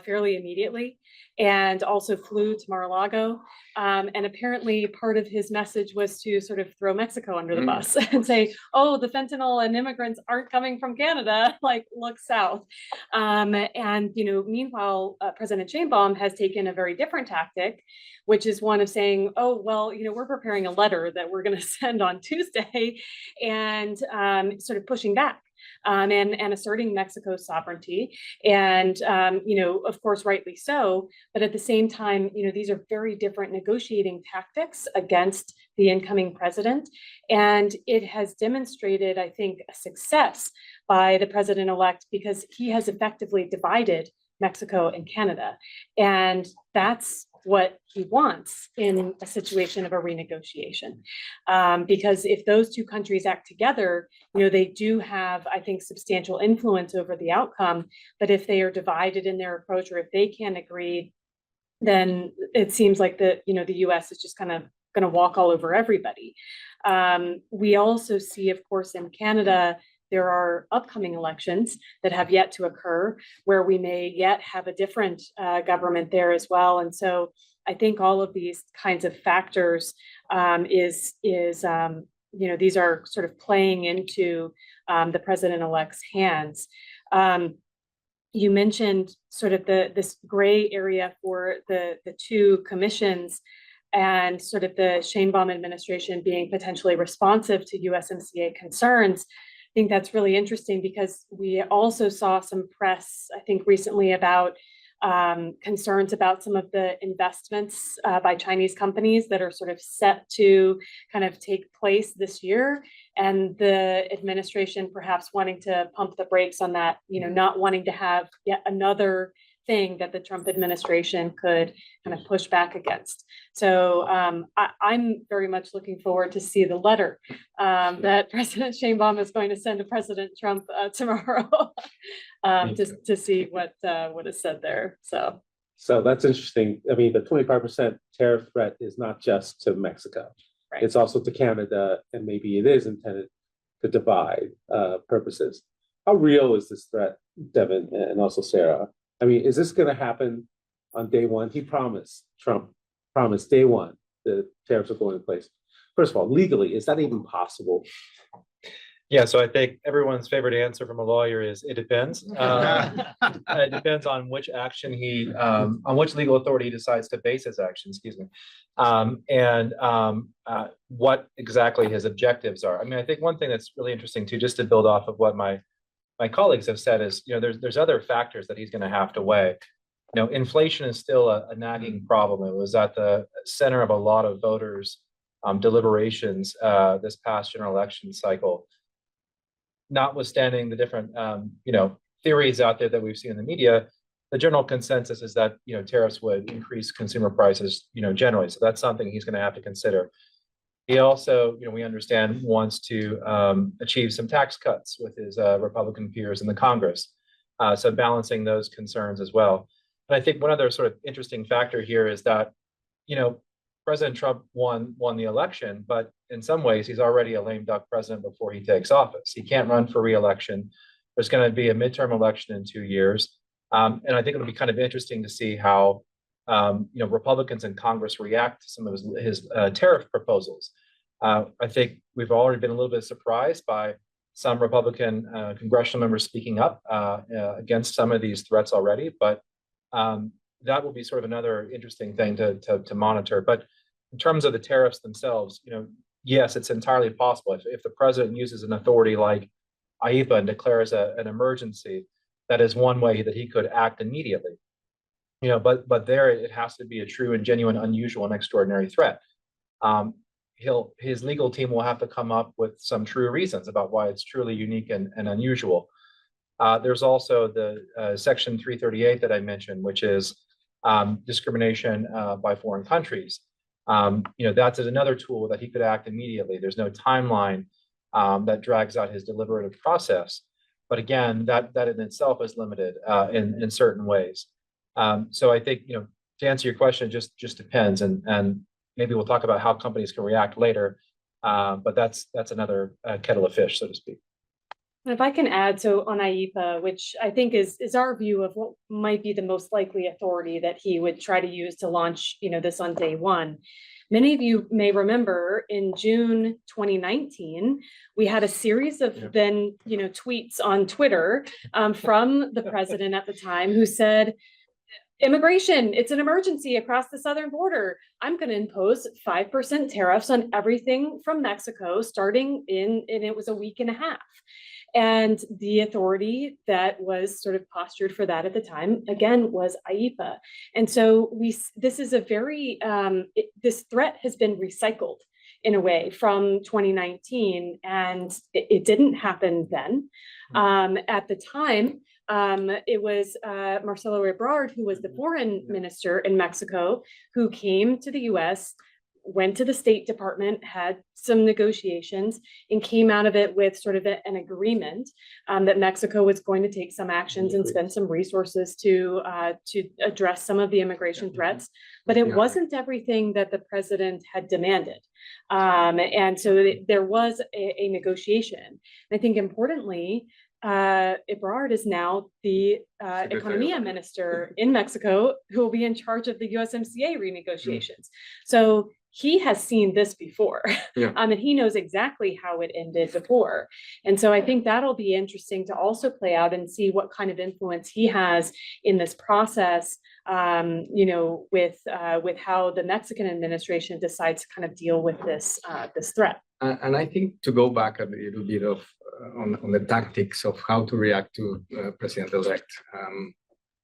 fairly immediately and also flew to Mar-a-Lago. And apparently part of his message was to sort of throw Mexico under the bus and say, oh, the fentanyl and immigrants aren't coming from Canada, like look south. And, meanwhile, President Sheinbaum has taken a very different tactic, which is one of saying, oh, well, we're preparing a letter that we're going to send on Tuesday and sort of pushing back. And asserting Mexico's sovereignty. And, of course, rightly so. But at the same time, these are very different negotiating tactics against the incoming president. And it has demonstrated, I think, a success by the president-elect because he has effectively divided Mexico and Canada. And that's what he wants in a situation of a renegotiation. Because if those two countries act together, they do have, I think, substantial influence over the outcome. But if they are divided in their approach or if they can't agree, then it seems like the US is just kind of going to walk all over everybody. We also see, of course, in Canada, there are upcoming elections that have yet to occur where we may yet have a different government there as well. And so I think all of these kinds of factors these are sort of playing into the president-elect's hands. You mentioned sort of this gray area for the two commissions and sort of the Sheinbaum administration being potentially responsive to USMCA concerns. I think that's really interesting because we also saw some press, I think, recently about concerns about some of the investments by Chinese companies that are sort of set to kind of take place this year, and the administration perhaps wanting to pump the brakes on that, not wanting to have yet another thing that the Trump administration could kind of push back against. So I'm very much looking forward to see the letter that President Sheinbaum is going to send to President Trump tomorrow to see what is said there. So that's interesting. I mean, the 25% tariff threat is not just to Mexico. Right. It's also to Canada, and maybe it is intended to divide purposes. How real is this threat, Devin, and also Sarah? I mean, is this going to happen on day one? Trump promised day one the tariffs are going in place. first of all, legally, is that even possible? Yeah, so I think everyone's favorite answer from a lawyer is it depends. It depends on which action on which legal authority he decides to base his action, excuse me. What exactly his objectives are. I mean, I think one thing that's really interesting too, just to build off of what my colleagues have said is, there's other factors that he's going to have to weigh. Inflation is still a nagging problem. It was at the center of a lot of voters' deliberations this past general election cycle. Notwithstanding the different, theories out there that we've seen in the media, the general consensus is that, tariffs would increase consumer prices, generally. So that's something he's going to have to consider. He also, we understand, wants to achieve some tax cuts with his Republican peers in the Congress. So balancing those concerns as well. And I think one other sort of interesting factor here is that, President Trump won the election, but in some ways he's already a lame duck president before he takes office. He can't run for re-election. There's going to be a midterm election in 2 years. And I think it'll be kind of interesting to see how, Republicans in Congress react to some of his tariff proposals. I think we've already been a little bit surprised by some Republican congressional members speaking up against some of these threats already, but that will be sort of another interesting thing to monitor. But in terms of the tariffs themselves, yes, it's entirely possible if the president uses an authority like IEEPA and declares an emergency, that is one way that he could act immediately. But there it has to be a true and genuine, unusual and extraordinary threat. His legal team will have to come up with some true reasons about why it's truly unique and unusual. There's also the Section 338 that I mentioned, which is discrimination by foreign countries. That's another tool that he could act immediately. There's no timeline that drags out his deliberative process. But again, that in itself is limited in certain ways. So I think, to answer your question, just depends. And maybe we'll talk about how companies can react later. But that's another kettle of fish, so to speak. If I can add, so on IEEPA, which I think is our view of what might be the most likely authority that he would try to use to launch, this on day one. Many of you may remember in June 2019, we had a series of tweets on Twitter from the president at the time who said, immigration, it's an emergency across the southern border. I'm going to impose 5% tariffs on everything from Mexico starting and it was a week and a half. And the authority that was sort of postured for that at the time, again, was IEEPA. And so this is a very, this threat has been recycled in a way from 2019, and it didn't happen then. At the time, it was Marcelo Ebrard, who was the foreign minister in Mexico, who came to the US, went to the State Department, had some negotiations, and came out of it with sort of an agreement that Mexico was going to take some actions and spend some resources to address some of the immigration threats. But it wasn't everything that the president had demanded. And so there was a negotiation. And I think importantly, Ebrard is now the Economia Minister in Mexico, who will be in charge of the USMCA renegotiations. So he has seen this before, and he knows exactly how it ended before. And so I think that'll be interesting to also play out and see what kind of influence he has in this process, with how the Mexican administration decides to kind of deal with this threat. And I think to go back a little bit of on the tactics of how to react to President-elect,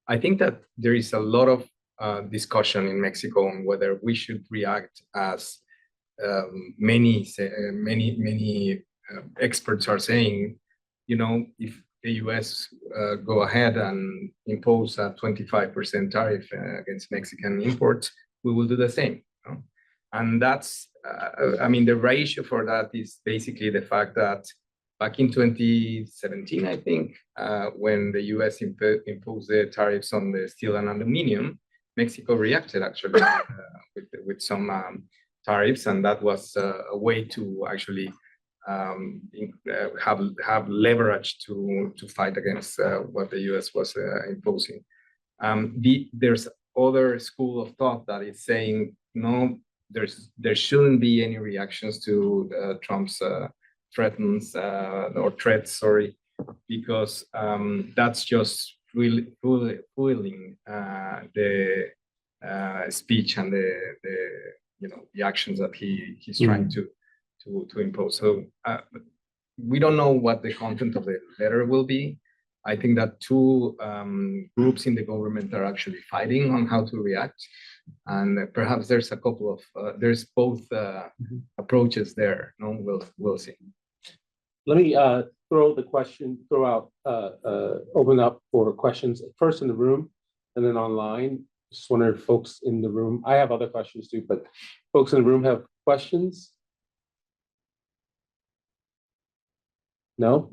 I think that there is a lot of discussion in Mexico on whether we should react as many experts are saying, if the US go ahead and impose a 25% tariff against Mexican imports, we will do the same. And that's, the ratio for that is basically the fact that back in 2017, I think, when the US imposed the tariffs on the steel and aluminum, Mexico reacted actually with some tariffs, and that was a way to actually have leverage to fight against what the US was imposing. There's other school of thought that is saying, no, there shouldn't be any reactions to Trump's threats, sorry, because that's just really fueling the speech and the actions that he's trying to impose. So we don't know what the content of the letter will be. I think that two groups in the government are actually fighting on how to react, and perhaps there's a couple of there's both approaches there. No, we'll see. Let me open up for questions first in the room and then online. Just wonder if folks in the room, I have other questions too, but folks in the room have questions? No?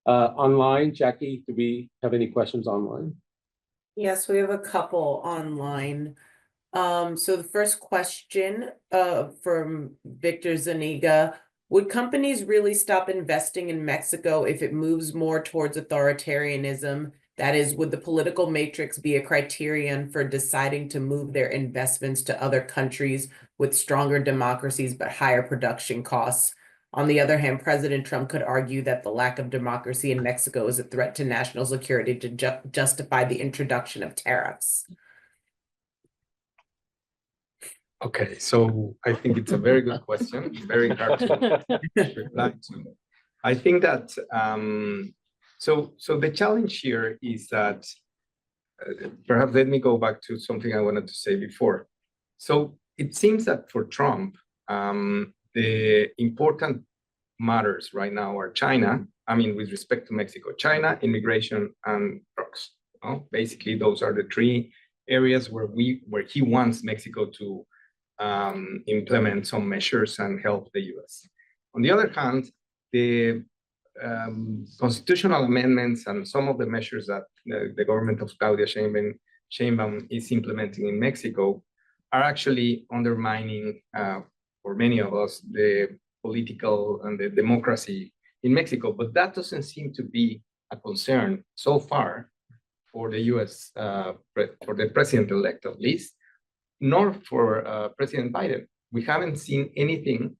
Online, Jackie, do we have any questions online? Yes, we have a couple online. So the first question from Victor Zaniga: would companies really stop investing in Mexico if it moves more towards authoritarianism? That is, would the political matrix be a criterion for deciding to move their investments to other countries with stronger democracies but higher production costs? On the other hand, President Trump could argue that the lack of democracy in Mexico is a threat to national security to justify the introduction of tariffs. Okay, so I think it's a very good question, very hard to reply to. I think that so the challenge here is that perhaps let me go back to something I wanted to say before. So it seems that for Trump, the important matters right now are China. I mean, with respect to Mexico, China, immigration, and drugs. Basically, those are the three areas where he wants Mexico to implement some measures and help the U.S. On the other hand, the constitutional amendments and some of the measures that the government of Claudia Sheinbaum is implementing in Mexico are actually undermining, for many of us, the political and the democracy in Mexico. But that doesn't seem to be a concern so far for the U.S., for the president-elect at least, nor for President Biden. We haven't seen anything,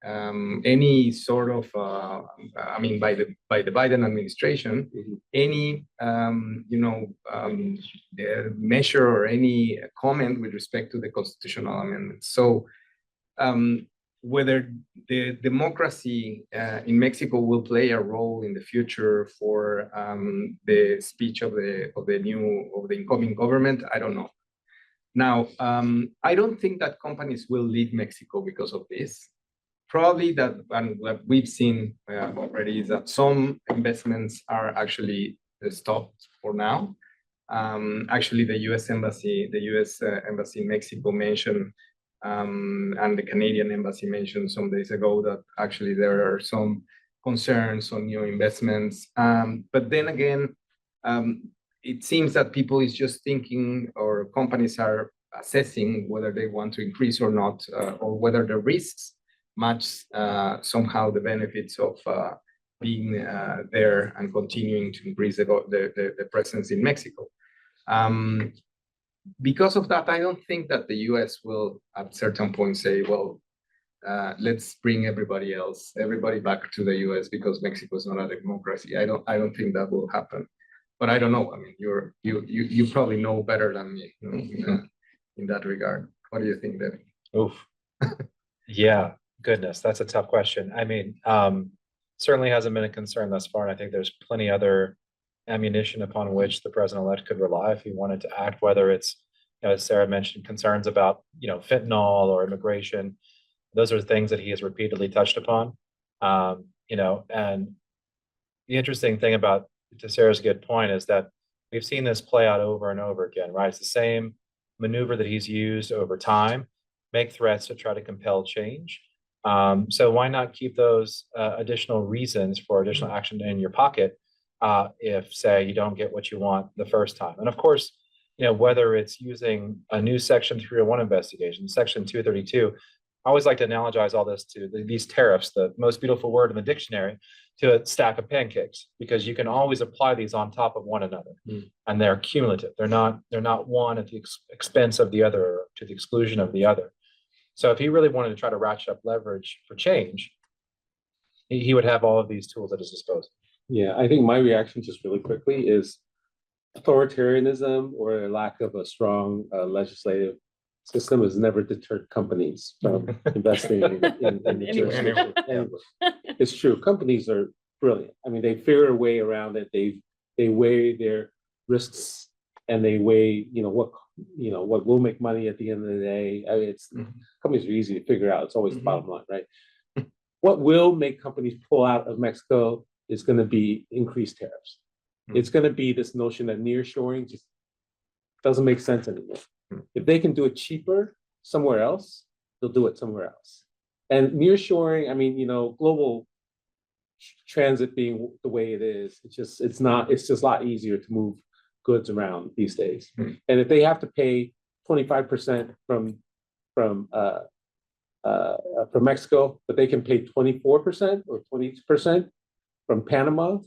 any sort of, I mean, by the Biden administration, any, measure or any comment with respect to the constitutional amendments. So whether the democracy in Mexico will play a role in the future for the speech of the incoming government, I don't know. Now, I don't think that companies will leave Mexico because of this. Probably that, and what we've seen already is that some investments are actually stopped for now. Actually, the U.S. embassy in Mexico mentioned, and the Canadian embassy mentioned some days ago that actually there are some concerns on new investments. But then again, it seems that people is just thinking, or companies are assessing whether they want to increase or not, or whether the risks match somehow the benefits of being there and continuing to increase the presence in Mexico. Because of that, I don't think that the U.S. will at certain point say, well, let's bring everybody back to the U.S. because Mexico is not a democracy. I don't think that will happen. But I don't know. I mean, you probably know better than me, in that regard. What do you think, David? Oof. Yeah, goodness, that's a tough question. I mean, certainly hasn't been a concern thus far, and I think there's plenty other ammunition upon which the president-elect could rely if he wanted to act, whether it's, as Sarah mentioned, concerns about, fentanyl or immigration. Those are things that he has repeatedly touched upon. And the interesting thing about, to Sarah's good point, is that we've seen this play out over and over again, right? It's the same maneuver that he's used over time, make threats to try to compel change. So why not keep those additional reasons for additional action in your pocket if, say, you don't get what you want the first time? And of course, whether it's using a new Section 301 investigation, Section 232, I always like to analogize all this to these tariffs, the most beautiful word in the dictionary, to a stack of pancakes, because you can always apply these on top of one another, and they're cumulative. They're not one at the expense of the other, or to the exclusion of the other. So if he really wanted to try to ratchet up leverage for change, he would have all of these tools at his disposal. Yeah, I think my reaction just really quickly is authoritarianism or a lack of a strong legislative system has never deterred companies from investing in the Anywhere. jurisdiction. Anywhere. It's true. Companies are brilliant. I mean, they figure a way around it. They weigh their risks and they weigh, what will make money at the end of the day. I mean, companies are easy to figure out. It's always the bottom line, right? What will make companies pull out of Mexico is going to be increased tariffs. It's going to be this notion that nearshoring just doesn't make sense anymore. If they can do it cheaper somewhere else, they'll do it somewhere else. And nearshoring, I mean, global transit being the way it is, it's just a lot easier to move goods around these days. And if they have to pay 25% from Mexico, but they can pay 24% or 20% from Panama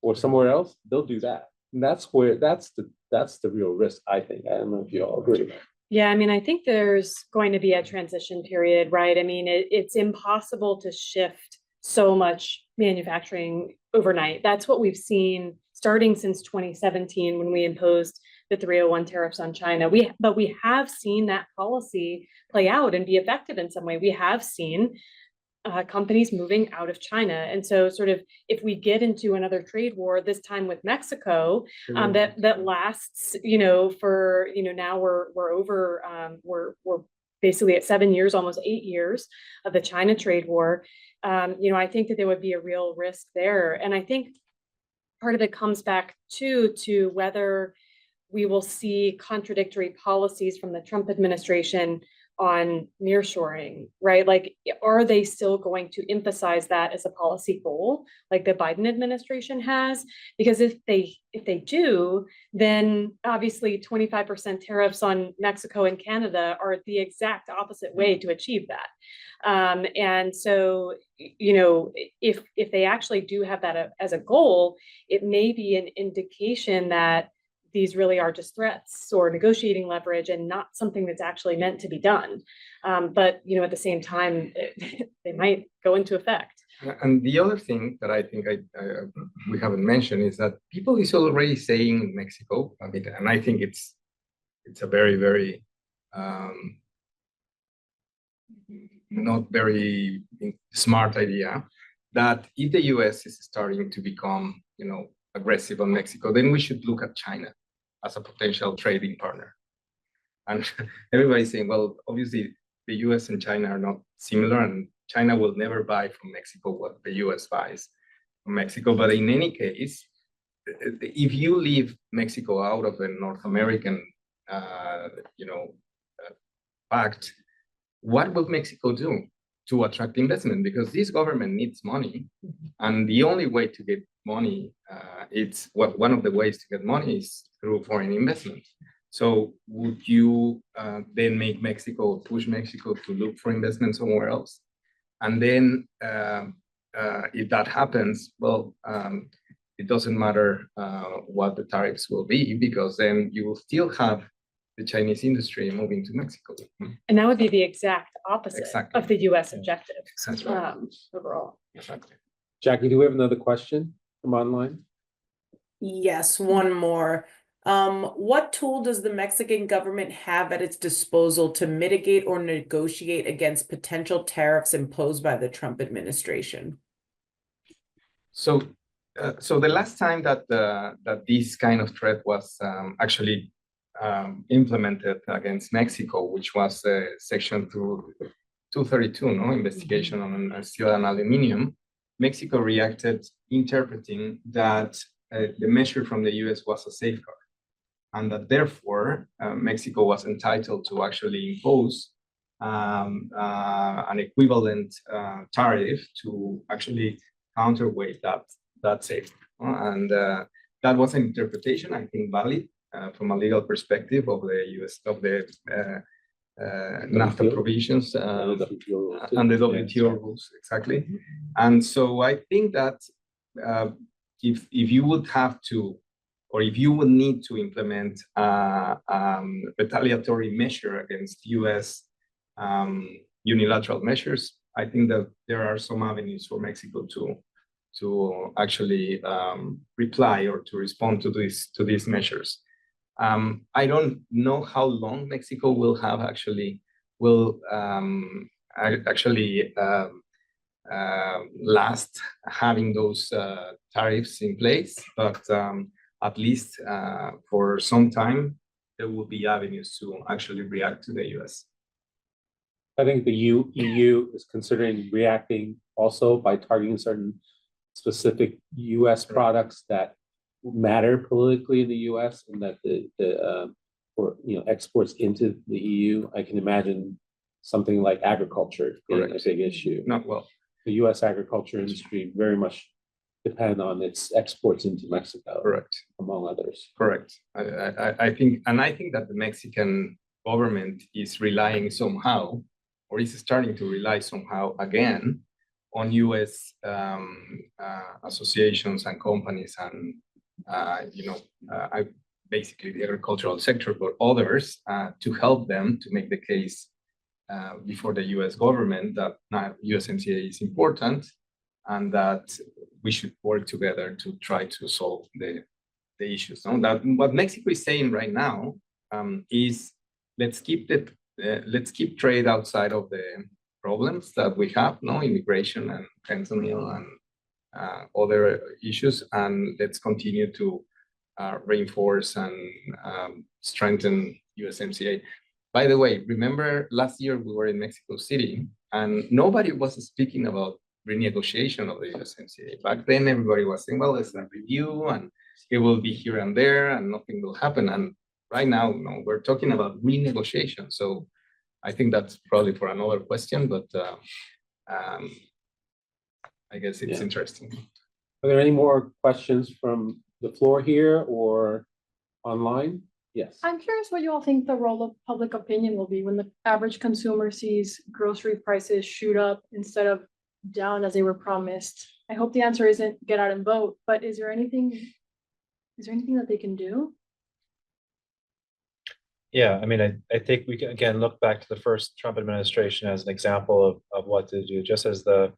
or somewhere else, they'll do that. And that's the real risk, I think. I don't know if you all agree. Yeah, I mean, I think there's going to be a transition period, right? I mean, it's impossible to shift so much manufacturing overnight. That's what we've seen starting since 2017 when we imposed the 301 tariffs on China. But we have seen that policy play out and be effective in some way. We have seen companies moving out of China. And so sort of if we get into another trade war, this time with Mexico, that lasts, for, now we're over, we're basically at 7 years, almost 8 years of the China trade war. I think that there would be a real risk there. And I think part of it comes back to whether we will see contradictory policies from the Trump administration on nearshoring, right? Like, are they still going to emphasize that as a policy goal, like the Biden administration has? Because if they do, then obviously 25% tariffs on Mexico and Canada are the exact opposite way to achieve that. And so, if they actually do have that as a goal, it may be an indication that these really are just threats or negotiating leverage and not something that's actually meant to be done. But, at the same time, they might go into effect. And the other thing that I think we haven't mentioned is that people is already saying in Mexico, I mean, and I think it's a very, very not very smart idea, that if the US is starting to become, aggressive on Mexico, then we should look at China as a potential trading partner. And everybody's saying, well, obviously the US and China are not similar, and China will never buy from Mexico what the US buys from Mexico. But in any case, if you leave Mexico out of the North American, pact, what will Mexico do to attract investment? Because this government needs money, and the only way to get money, one of the ways to get money is through foreign investment. So would you then push Mexico to look for investment somewhere else? And then if that happens, well, it doesn't matter what the tariffs will be, because then you will still have the Chinese industry moving to Mexico. And that would be the exact opposite of the US objective Exactly. overall. Exactly. Jackie, do we have another question from online? Yes, one more. What tool does the Mexican government have at its disposal to mitigate or negotiate against potential tariffs imposed by the Trump administration? So the last time that this kind of threat was actually implemented against Mexico, which was Section 232, investigation on steel and aluminum, Mexico reacted interpreting that the measure from the US was a safeguard, and that therefore Mexico was entitled to actually impose an equivalent tariff to actually counterweight that safeguard. And that was an interpretation, I think, valid from a legal perspective of the US, of the NAFTA provisions and the WTO rules, exactly. And so I think that if you would have to, or if you would need to implement a retaliatory measure against US unilateral measures. I think that there are some avenues for Mexico to actually reply or to respond to these measures. I don't know how long Mexico will actually last having those tariffs in place, but at least for some time, there will be avenues to actually react to the US. I think the EU is considering reacting also by targeting certain specific US products that matter politically in the US and that for exports into the EU. I can imagine something like agriculture being a Correct. big issue. Not well. The US agriculture industry very much depend on its exports into Mexico, Correct. among others. Correct. I think that the Mexican government is relying somehow, or is starting to rely somehow again on US associations and companies and basically the agricultural sector, but others to help them to make the case before the US government that USMCA is important and that we should work together to try to solve the issues. No? That what Mexico is saying right now is let's keep trade outside of the problems that we have, immigration and fentanyl and other issues, and let's continue to reinforce and strengthen USMCA. By the way, remember last year we were in Mexico City and nobody was speaking about renegotiation of the USMCA. Back then, everybody was saying, well, it's a review and it will be here and there and nothing will happen. And right now, we're talking about renegotiation. So I think that's probably for another question, but I guess it's interesting. Are there any more questions from the floor here or online? Yes. I'm curious what you all think the role of public opinion will be when the average consumer sees grocery prices shoot up instead of down as they were promised. I hope the answer isn't get out and vote, but is there anything that they can do? Yeah, I mean, I think we can again look back to the first Trump administration as an example of what to do. Just as the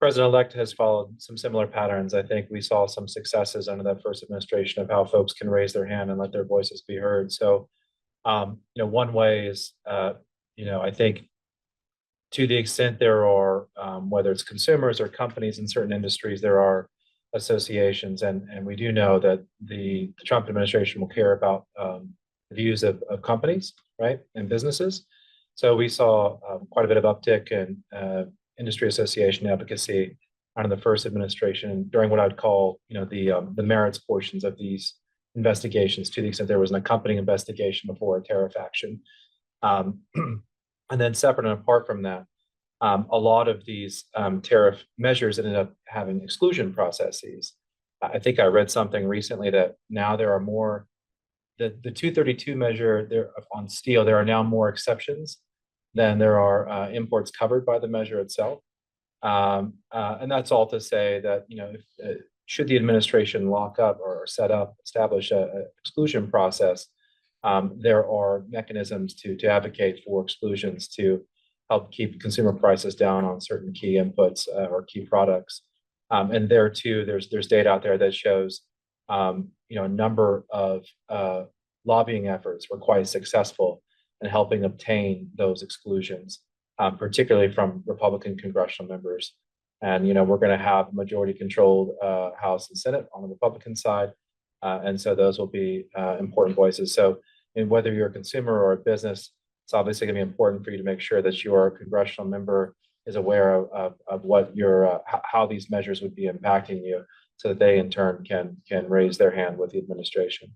president-elect has followed some similar patterns, I think we saw some successes under that first administration of how folks can raise their hand and let their voices be heard. So, one way is, I think to the extent there are, whether it's consumers or companies in certain industries, there are associations, and we do know that the Trump administration will care about the views of companies, right, and businesses. So we saw quite a bit of uptick in industry association advocacy under the first administration during what I'd call, the merits portions of these investigations, to the extent there was an accompanying investigation before a tariff action. And then separate and apart from that, a lot of these tariff measures ended up having exclusion processes. I think I read something recently that now there are more, the 232 measure there on steel, there are now more exceptions than there are imports covered by the measure itself. And that's all to say that, should the administration lock up or establish an exclusion process, there are mechanisms to advocate for exclusions to help keep consumer prices down on certain key inputs or key products. And there too, there's data out there that shows, a number of lobbying efforts were quite successful in helping obtain those exclusions, particularly from Republican congressional members. And, we're going to have majority-controlled House and Senate on the Republican side. And so those will be important voices. So whether you're a consumer or a business, it's obviously going to be important for you to make sure that your congressional member is aware of what how these measures would be impacting you, so that they in turn can raise their hand with the administration.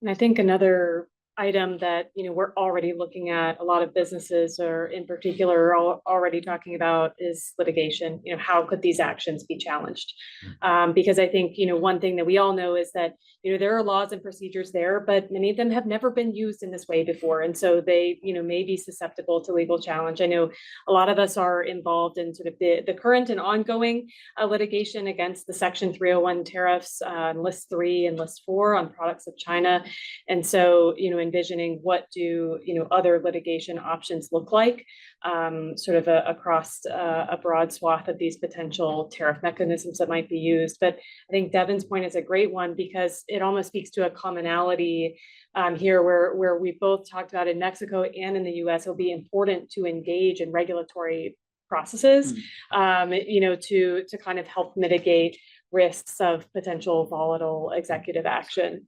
And I think another item that, we're already looking at, a lot of businesses or in particular are already talking about is litigation. How could these actions be challenged? Because I think, one thing that we all know is that, there are laws and procedures there, but many of them have never been used in this way before. And so they, may be susceptible to legal challenge. I know a lot of us are involved in sort of the current and ongoing litigation against the Section 301 tariffs, List 3 and List 4 on products of China. And so, envisioning what do, other litigation options look like, sort of across a broad swath of these potential tariff mechanisms that might be used. But I think Devin's point is a great one because it almost speaks to a commonality here where we both talked about in Mexico and in the US, it'll be important to engage in regulatory processes, to kind of help mitigate risks of potential volatile executive action.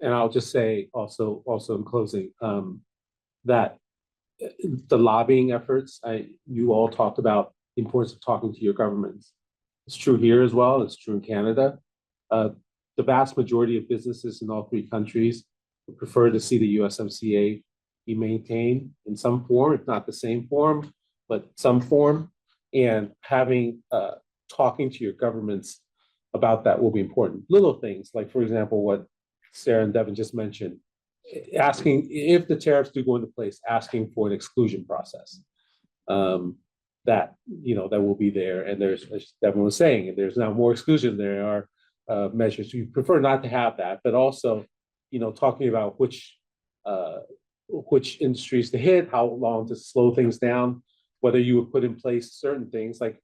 And I'll just say also in closing, that the lobbying efforts, you all talked about the importance of talking to your governments. It's true here as well. It's true in Canada. The vast majority of businesses in all three countries would prefer to see the USMCA be maintained in some form, if not the same form, but some form. And having talking to your governments about that will be important. Little things like, for example, what Sarah and Devin just mentioned, asking if the tariffs do go into place, asking for an exclusion process. That will be there. And there's, as Devin was saying, there's now more exclusion. There are measures. We prefer not to have that, but also, talking about which industries to hit, how long to slow things down, whether you would put in place certain things like,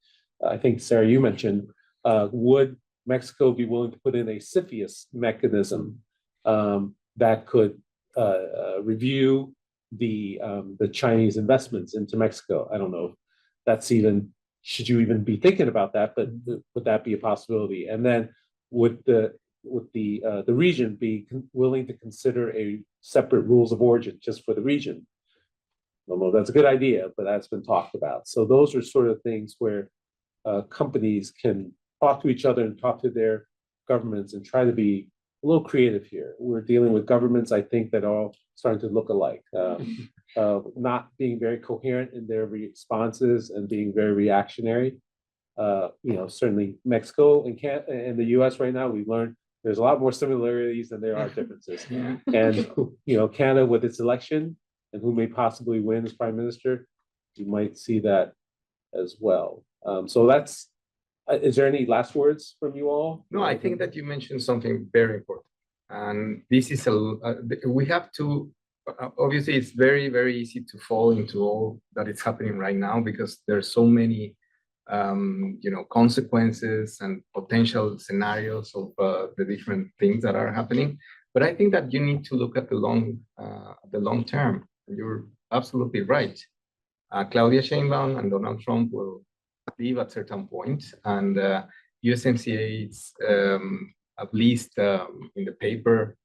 I think, Sarah, you mentioned, would Mexico be willing to put in a CFIUS mechanism that could review the Chinese investments into Mexico? I don't know if that's should you even be thinking about that, but would that be a possibility? And then would the region be willing to consider a separate rules of origin just for the region? I don't know if that's a good idea, but that's been talked about. So those are sort of things where companies can talk to each other and talk to their governments and try to be a little creative here. We're dealing with governments, I think, that are all starting to look alike, not being very coherent in their responses and being very reactionary. Certainly Mexico and the US right now, we've learned there's a lot more similarities than there are differences. Yeah. And, Canada with its election and who may possibly win as prime minister, you might see that as well. So that's, is there any last words from you all? No, I think that you mentioned something very important. And this is we have to, obviously it's very, very easy to fall into all that is happening right now because there's so many, consequences and potential scenarios of the different things that are happening. But I think that you need to look at the long term. You're absolutely right. Claudia Sheinbaum and Donald Trump will leave at certain point, and USMCA is at least in the paper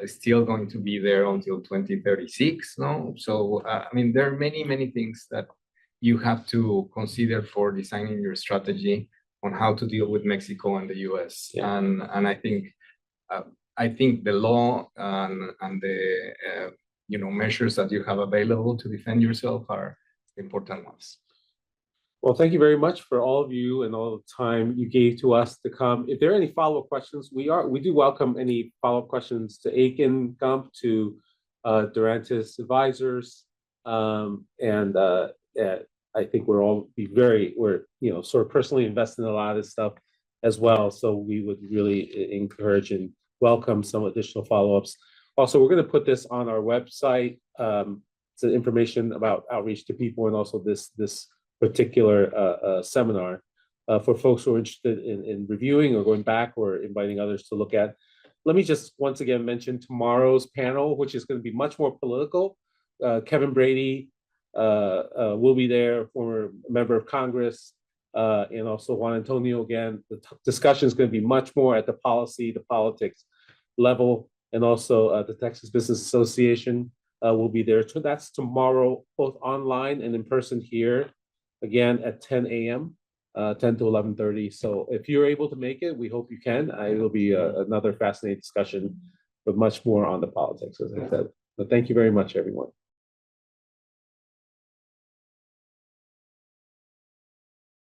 is still going to be there until 2036. No, so there are many things that you have to consider for designing your strategy on how to deal with Mexico and the US. Yeah. And I think the law and the measures that you have available to defend yourself are important ones. Well, thank you very much for all of you and all the time you gave to us to come. If there are any follow-up questions, we do welcome any follow-up questions to Aiken Gump, to Durantis Advisors, and I think we're sort of personally invested in a lot of this stuff as well. So we would really encourage and welcome some additional follow-ups. Also, we're going to put this on our website. It's information about outreach to people and also this particular seminar for folks who are interested in reviewing or going back or inviting others to look at. Let me just once again mention tomorrow's panel, which is going to be much more political. Kevin Brady will be there, former member of Congress, and also Juan Antonio again. The discussion is going to be much more at the politics level, and also the Texas Business Association will be there. So that's tomorrow, both online and in person here, again at 10 a.m., 10 to 11:30. So if you're able to make it, we hope you can. It'll be another fascinating discussion, but much more on the politics, as I said. But thank you very much, everyone.